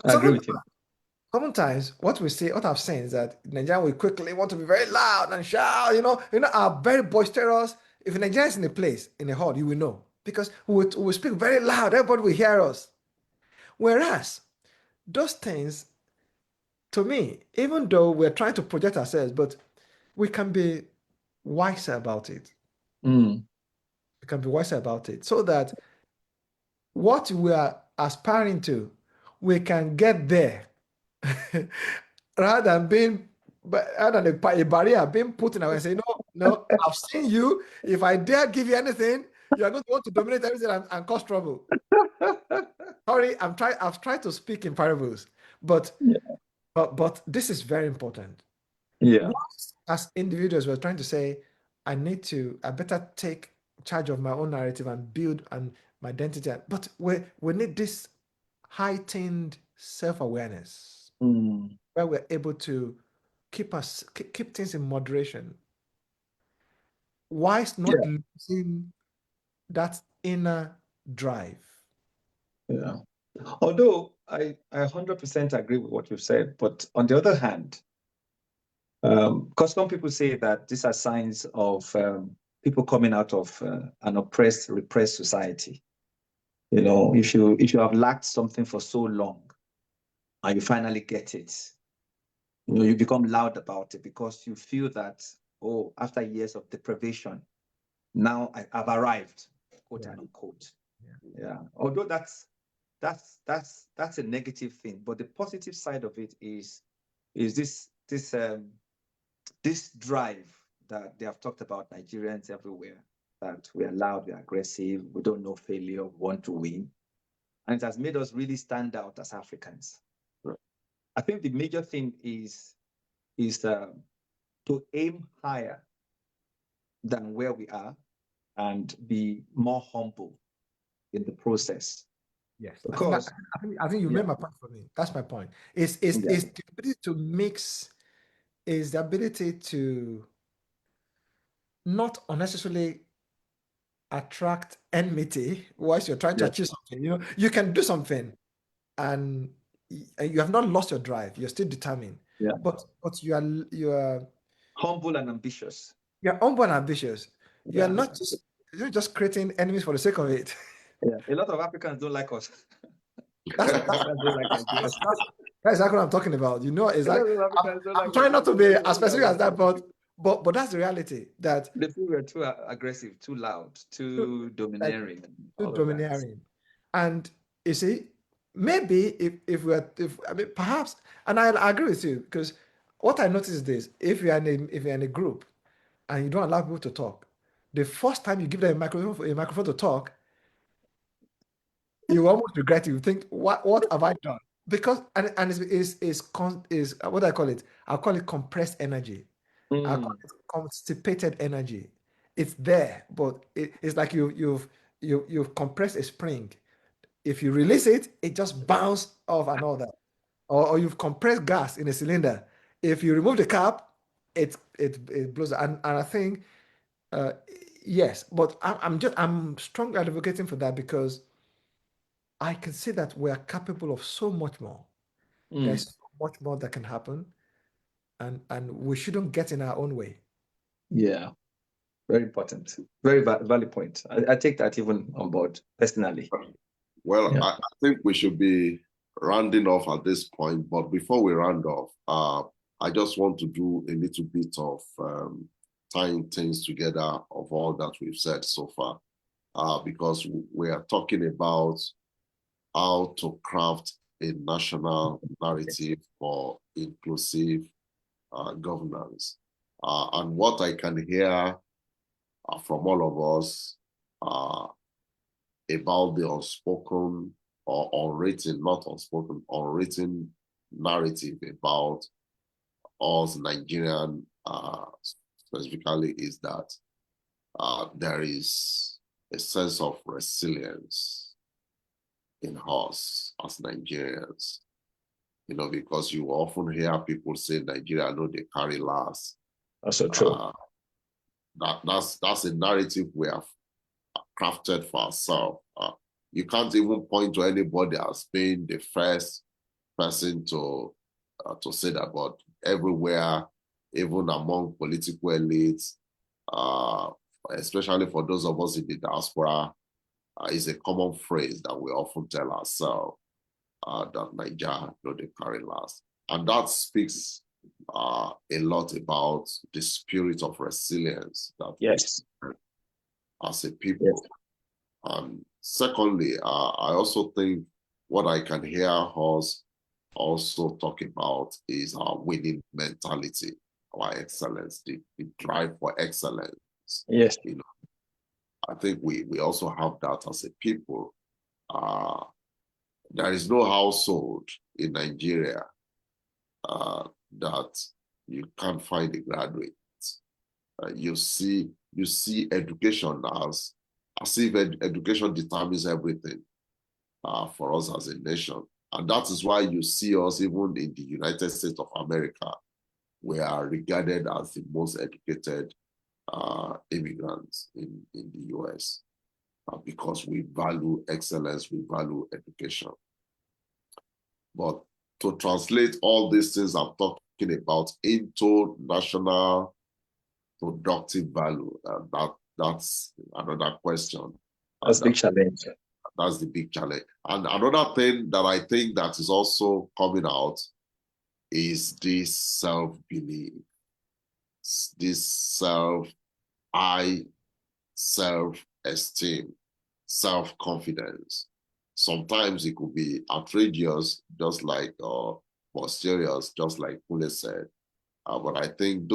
I agree with you. Sometimes what I've seen is that Nigerians will quickly want to be very loud and shout, are very boisterous. If a Nigerian is in a place, in a hall, you will know because we will speak very loud, everybody will hear us. Whereas those things, to me, even though we're trying to project ourselves, but we can be wiser about it. We can be wiser about it so that what we are aspiring to, we can get there rather than a barrier being put in our way and say, no, I've seen you. If I dare give you anything, you are going to want to dominate everything and cause trouble. Sorry, I've tried to speak in parables, but this is very important. Yeah. As individuals, we're trying to say, I better take charge of my own narrative and build my identity. But we need this heightened self-awareness where we're able to keep things in moderation, whilst not losing that inner drive. Yeah. Although I 100% agree with what you've said, but on the other hand, because some people say that these are signs of people coming out of an oppressed, repressed society. If you have lacked something for so long and you finally get it, you become loud about it because you feel that, after years of deprivation, now I've arrived, quote and unquote. Yeah. Although that's a negative thing, but the positive side of it is this drive that they have talked about Nigerians everywhere, that we are loud, we are aggressive, we don't know failure, we want to win. And it has made us really stand out as Africans. Right. I think the major thing is to aim higher than where we are and be more humble in the process. Yes, because I think you made my point for me. That's my point. It's the ability to mix, is the ability to not unnecessarily attract enmity whilst you're trying to achieve something. You can do something and you have not lost your drive. You're still determined. Yeah. But you are humble and ambitious. You're humble and ambitious. You're not just creating enemies for the sake of it. Yeah. A lot of Africans don't like us. That's exactly what I'm talking about. Exactly. I'm trying not to be as specific as that, but that's the reality. That they feel we're too aggressive, too loud, too domineering. Too domineering. And you see, maybe if perhaps, and I agree with you, because what I notice is this: if you're in a group and you don't allow people to talk, the first time you give them a microphone to talk, you almost regret it. You think, what have I done? Because and is what I call it. I'll call it compressed energy. I'll call it constipated energy. It's there, but it's like you've compressed a spring. If you release it, it just bounces off and all that. Or you've compressed gas in a cylinder. If you remove the cap, it blows. And I think yes, but I'm strongly advocating for that because I can see that we are capable of so much more. There's so much more that can happen, and we shouldn't get in our own way. Yeah, very important. Very valid point. I take that even on board personally. Well, Yeah. I think we should be rounding off at this point, but before we round off, I just want to do a little bit of tying things together of all that we've said so far, because we are talking about how to craft a national narrative for inclusive governance. And what I can hear from all of us about the unspoken or unwritten, not unspoken, unwritten narrative about us Nigerian specifically is that there is a sense of resilience in us as Nigerians. You know, because you often hear people say Nigeria know they carry last. That's so true. That's a narrative we have crafted for ourselves. You can't even point to anybody as being the first person to say that, but everywhere, even among political elites, especially for those of us in the diaspora, is a common phrase that we often tell ourselves that Nigeria know they carry last. And that speaks a lot about the spirit of resilience that yes, as a people. Yes. And secondly, I also think what I can hear us also talk about is our winning mentality, our excellence, the drive for excellence. Yes. You know, I think we also have that as a people. There is no household in Nigeria that you can't find a graduate. You see education as if education determines everything for us as a nation. And that is why you see us even in the United States of America, we are regarded as the most educated immigrants in the US because we value excellence, we value education. But to translate all these things I'm talking about into national productive value, that's another question. That's a big challenge. That's the big challenge. And another thing that I think that is also coming out is this self-belief, this self-esteem, self-confidence. Sometimes it could be outrageous, just like posteriors, just like Kule said. But I think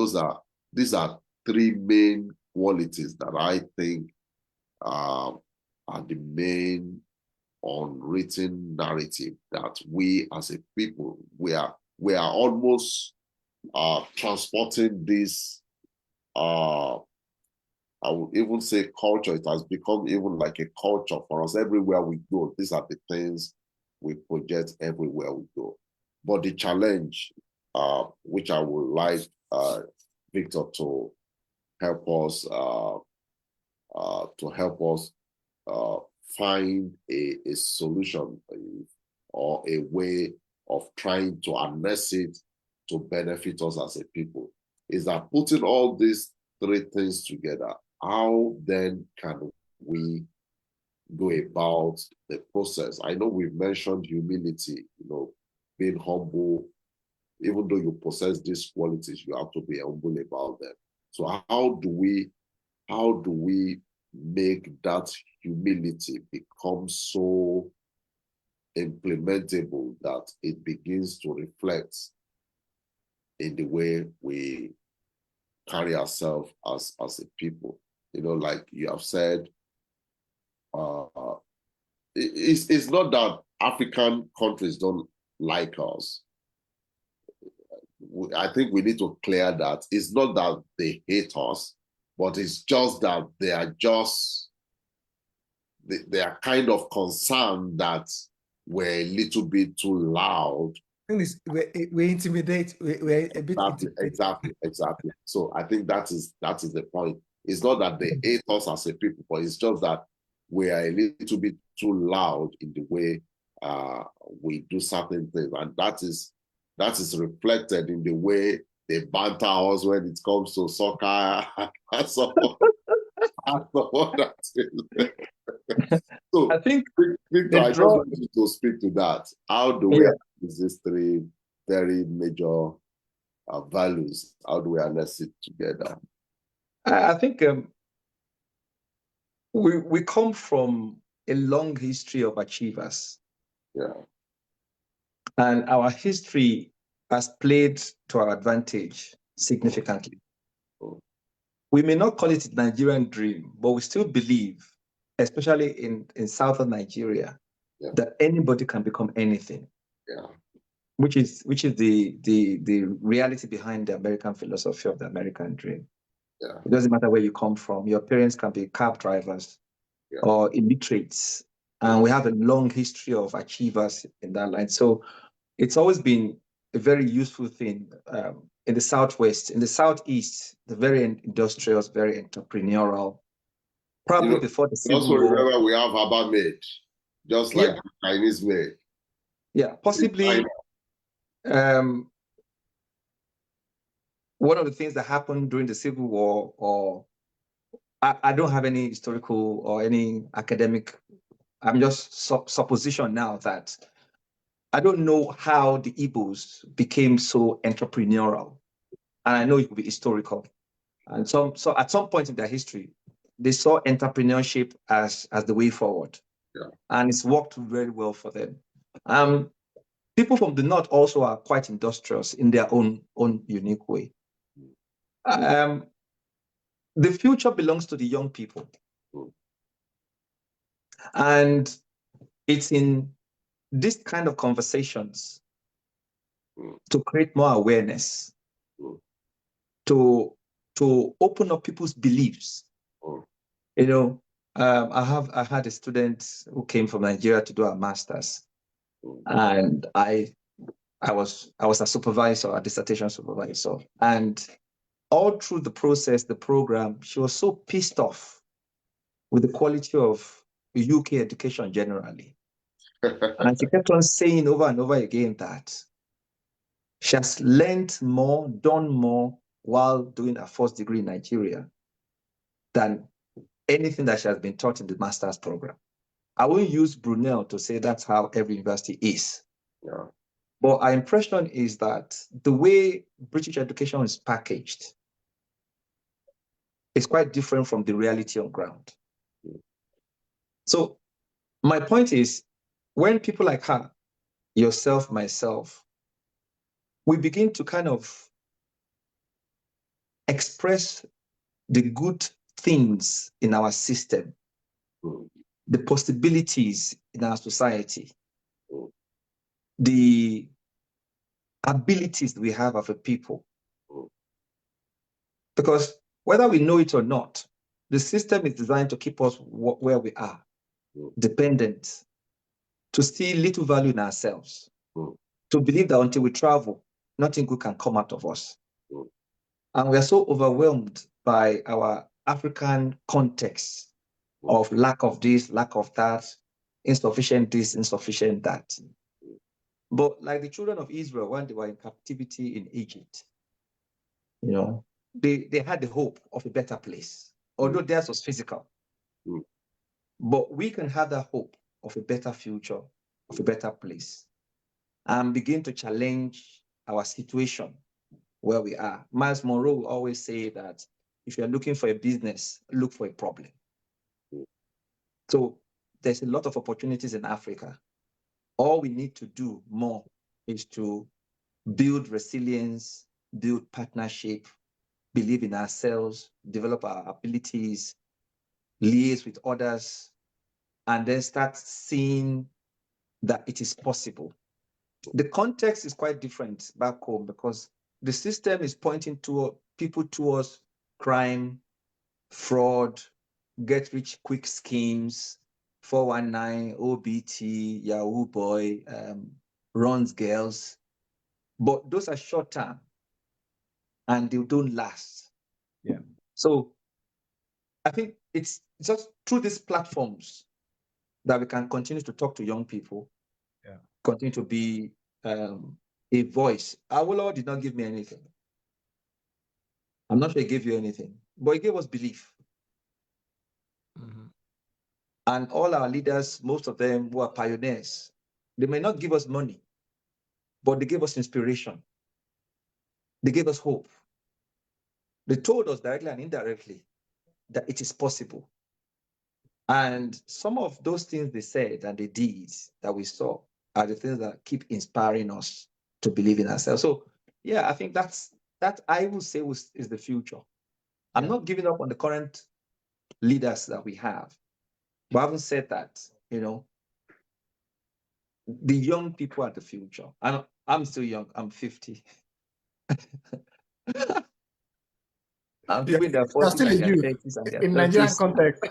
these are three main qualities that I think are the main unwritten narrative that we as a people, we are almost transporting this I would even say culture. It has become even like a culture for us. Everywhere we go, these are the things we project everywhere we go. But the challenge, which I would like Victor to help us find a solution or a way of trying to harness it to benefit us as a people, is that putting all these three things together, how then can we go about the process? I know we've mentioned humility, being humble. Even though you possess these qualities, you have to be humble about them. So how do we make that humility become so implementable that it begins to reflect in the way we carry ourselves as a people? Like you have said, it's not that African countries don't like us. I think we need to clear that. It's not that they hate us, but it's just that they are kind of concerned that we're a little bit too loud. We intimidate. We're a bit Exactly. So I think that is the point. It's not that they hate us as a people, but it's just that we are a little bit too loud in the way we do certain things, and that is reflected in the way they banter us when it comes to soccer and so on. So I think Victor, the I just draw. want you to speak to that. How do we harness these three very major values? How do we harness it together? I think we come from a long history of achievers. Yeah. And our history has played to our advantage significantly. Oh. We may not call it a Nigerian dream, but we still believe, especially in southern Nigeria, that anybody can become anything. Yeah. Which is the reality behind the American philosophy of the American dream. Yeah. It doesn't matter where you come from. Your parents can be cab drivers or illiterates. And we have a long history of achievers in that line. So it's always been a very useful thing in the Southwest. In the Southeast, the very industrious, very entrepreneurial. Probably before the Civil also War. Remember, we have Haba made, just like the Chinese made. Yeah, possibly. One of the things that happened during the Civil War, or I don't have any historical or any academic, I'm just supposition now that I don't know how the Igbos became so entrepreneurial. And I know it will be historical. And so at some point in their history, they saw entrepreneurship as the way forward. Yeah. And it's worked very well for them. People from the North also are quite industrious in their own unique way. The future belongs to the young people. And it's in this kind of conversations to create more awareness, to open up people's beliefs. You know, I had a student who came from Nigeria to do a master's, and I was a supervisor, a dissertation supervisor, and all through the process, the program, she was so pissed off with the quality of UK education generally. And she kept on saying over and over again that she has learned more, done more while doing her first degree in Nigeria than anything that she has been taught in the master's program. I won't use Brunel to say that's how every university is. Yeah. But our impression is that the way British education is packaged is quite different from the reality on ground. So my point is, when people like her, yourself, myself, we begin to kind of express the good things in our system, the possibilities in our society, the abilities we have as a people. Because whether we know it or not, the system is designed to keep us where we are, dependent, to see little value in ourselves, to believe that until we travel, nothing good can come out of us. And we are so overwhelmed by our African context of lack of this, lack of that, insufficient this, insufficient that. But like the children of Israel, when they were in captivity in Egypt, you know, they had the hope of a better place, although theirs was physical. But we can have that hope of a better future, of a better place, and begin to challenge our situation where we are. Miles Monroe will always say that if you're looking for a business, look for a problem. So there's a lot of opportunities in Africa. All we need to do more is to build resilience, build partnership, believe in ourselves, develop our abilities, liaise with others, and then start seeing that it is possible. The context is quite different back home because the system is pointing to people towards crime, fraud, get rich quick schemes, 419, OBT, Yahoo Boy, runs girls. But those are short term and they don't last. So I think it's just through these platforms that we can continue to talk to young people, Yeah. continue to be a voice. Awolowo did not give me anything. I'm not sure he gave you anything, but he gave us belief. Mhm. And all our leaders, most of them were pioneers. They may not give us money, but they gave us inspiration. They gave us hope. They told us directly and indirectly that it is possible. And some of those things they said and they did that we saw are the things that keep inspiring us to believe in ourselves. So, yeah, I think that I will say is the future. I'm Yeah. not giving up on the current leaders that we have. But having said that, the young people are the future. I'm still young. I'm 50. I'm Yeah, people in their you're 40s still a and their youth 30s and their in Nigerian 30s. context.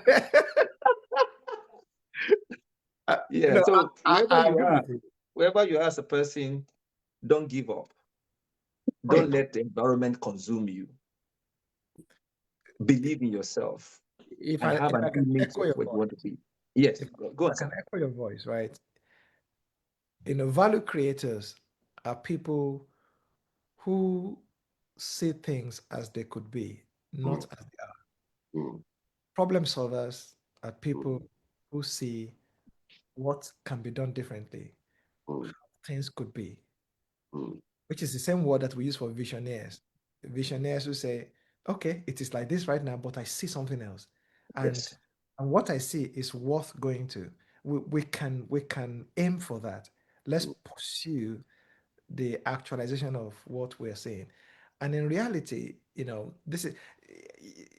Yeah. No, So I agree with you. wherever you are as a person, don't give up. Don't let the environment consume you. Believe in yourself If and I have if an I can image echo of your what you want to voice, be. Yes. if Go I on, can sir. echo your voice, right? Value creators are people who see things as they could be, not Mm, as they are. mm, Problem solvers are people mm, who see what can be done differently, mm, things could be, mm, which is the same word that we use for visionaries. Visionaries who say, okay, it is like this right now, but I see something else. And Yes. and what I see is worth going to. We can aim for that. Let's mm, pursue the actualization of what we're saying. And in reality, this is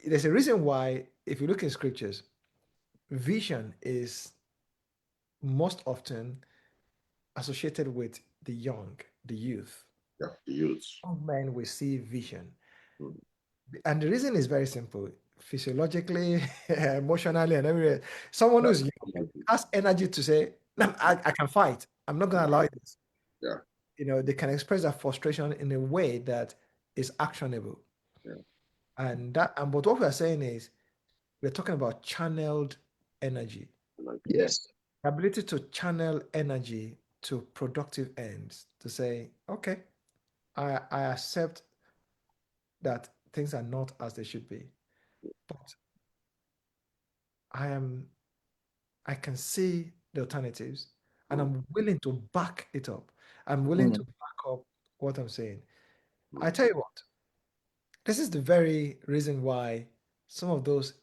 there's a reason why, if you look in scriptures, vision is most often associated with the young, the youth. yeah, the youths. Young men will see vision. Mm, And the reason is very simple. Physiologically, emotionally, and everywhere. Someone yeah, who's young has energy to say, "No, I can fight. I'm not going to allow this." yeah, They can express their frustration in a way that is actionable. yeah, But what we're saying is we're talking about channeled energy, like, Yes. ability to channel energy to productive ends, to say, okay, I accept that things are not as they should be, but I am I can see the alternatives and mm, I'm willing to back it up. I'm willing to Mm. back up what I'm saying. I mm, tell you what, this is the very reason why some of those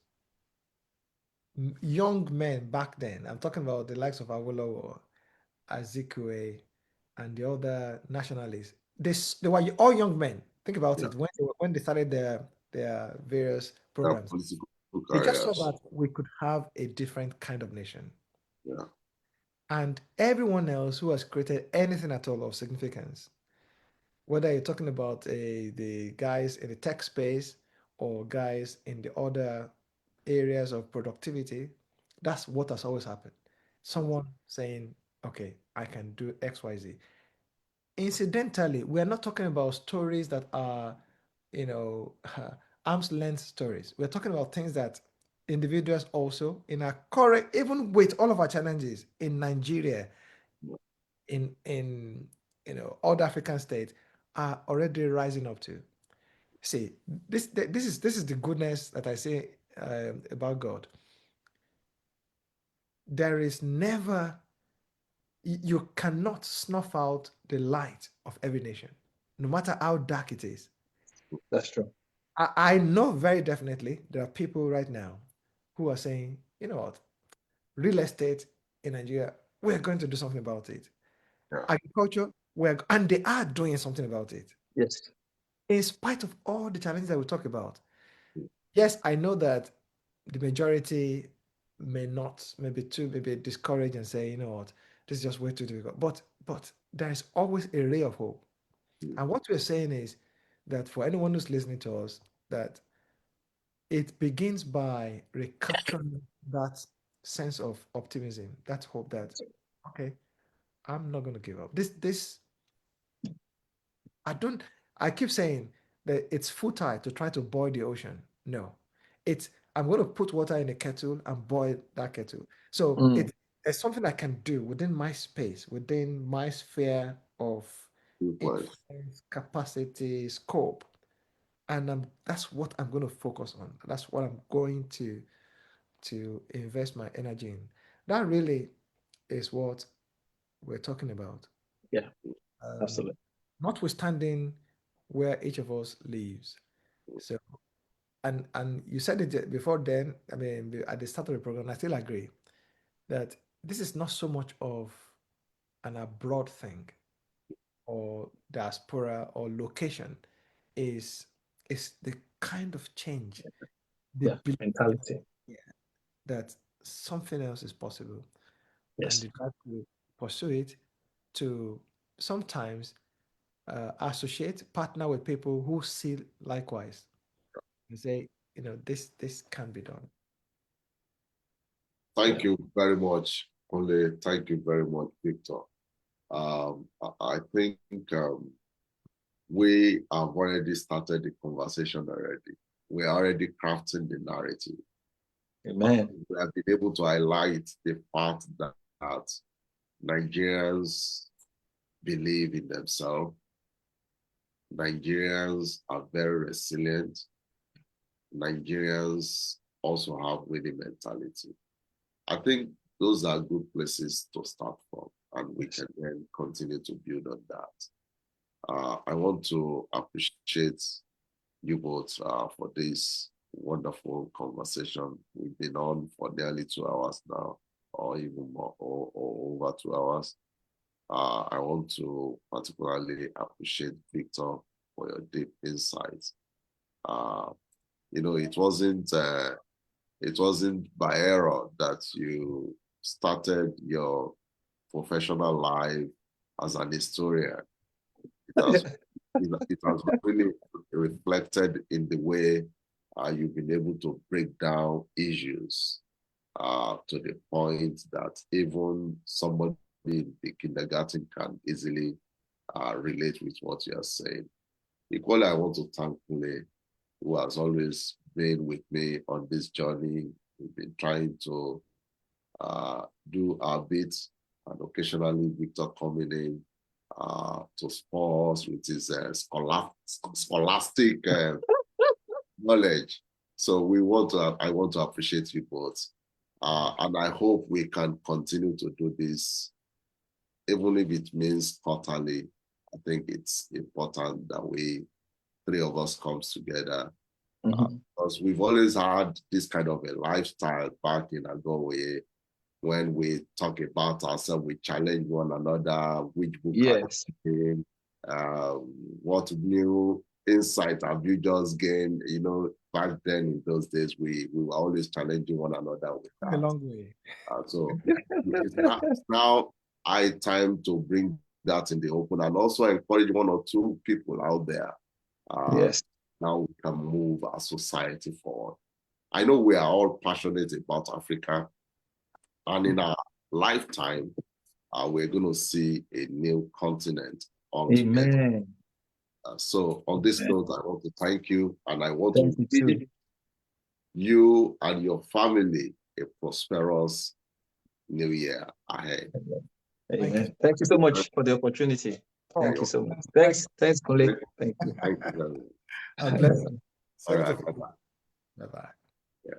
young men back then, I'm talking about the likes of Awolowo, Azikwe, and the other nationalists, they were all young men. Think about yeah, it. When they started their various yeah, programs, political they just saw careers. that we could have a different kind of nation. Yeah, And everyone else who has created anything at all of significance, whether you're talking about the guys in the tech space or guys in the other areas of productivity, that's what has always happened. Someone saying, okay, I can do XYZ. Incidentally, we are not talking about stories that are, you know, arm's length stories. We're talking about things that individuals also in our current, even with all of our challenges in Nigeria, in other African states, are already rising up to. See, this is the goodness that I say about God. There is never you cannot snuff out the light of every nation, no matter how dark it is. That's true. I know very definitely there are people right now who are saying, you know what, real estate in Nigeria, we're going to do something about it. yeah, Agriculture, and they are doing something about it. Yes. In spite of all the challenges that we talk about. mm, Yes, I know that the majority may not, maybe discourage and say, you know what, this is just way too difficult. But there is always a ray of hope. mm, And what we're saying is that for anyone who's listening to us, that it begins by recapturing that sense of optimism, that hope that, okay, I'm not going to give up. I don't, I keep saying that it's futile to try to boil the ocean. No, I'm going to put water in a kettle and boil that kettle. So Mm. there's something I can do within my space, within my sphere of Influence. influence, capacity, scope, and that's what I'm going to focus on. That's what I'm going to invest my energy in. That really is what we're talking about. Yeah, Um, absolutely. notwithstanding where each of us lives. So, and you said it before then. I mean, at the start of the program, I still agree that this is not so much of an abroad thing or diaspora or location. Is the kind of change, the Yeah, belief mentality. that something else is possible, and Yes. the drive to pursue it, to sometimes associate, partner with people who see likewise and say, this can be done. Thank you very much, Ole. Thank you very much, Victor. I think we have already started the conversation already. We're already crafting the narrative. Amen. We have been able to highlight the fact that Nigerians believe in themselves. Nigerians are very resilient. Nigerians also have winning mentality. I think those are good places to start from, and we can then continue to build on that. I want to appreciate you both for this wonderful conversation. We've been on for nearly 2 hours now, or even more, or over 2 hours. I want to particularly appreciate Victor for your deep insights. It wasn't by error that you started your professional life as an historian. It has really reflected in the way you've been able to break down issues to the point that even somebody in the kindergarten can easily relate with what you are saying. Equally, I want to thank Kule, who has always been with me on this journey. We've been trying to do our bits, and occasionally Victor coming in to sports with his scholastic knowledge. So I want to appreciate you both. And I hope we can continue to do this, even if it means quarterly. I think it's important that three of us comes together. Because we've always had this kind of a lifestyle back in Agowe. When we talk about ourselves, we challenge one another, which book Yes. what new insight have you just gained? Back then in those days, we were always challenging one another with A that. long way. So it's now high time to bring that in the open and also encourage one or two people out there. Yes. Now we can move our society forward. I know we are all passionate about Africa, and in our lifetime, we're going to see a new continent all together. Amen. So on this note, I want to thank you, and I want Thank to you wish too. you and your family a prosperous new year ahead. Amen. Thank you so much for the opportunity. Thank you so much. Thanks, Kule. Thank you. Thank you very much. God bless you. All right. Bye-bye. Yeah.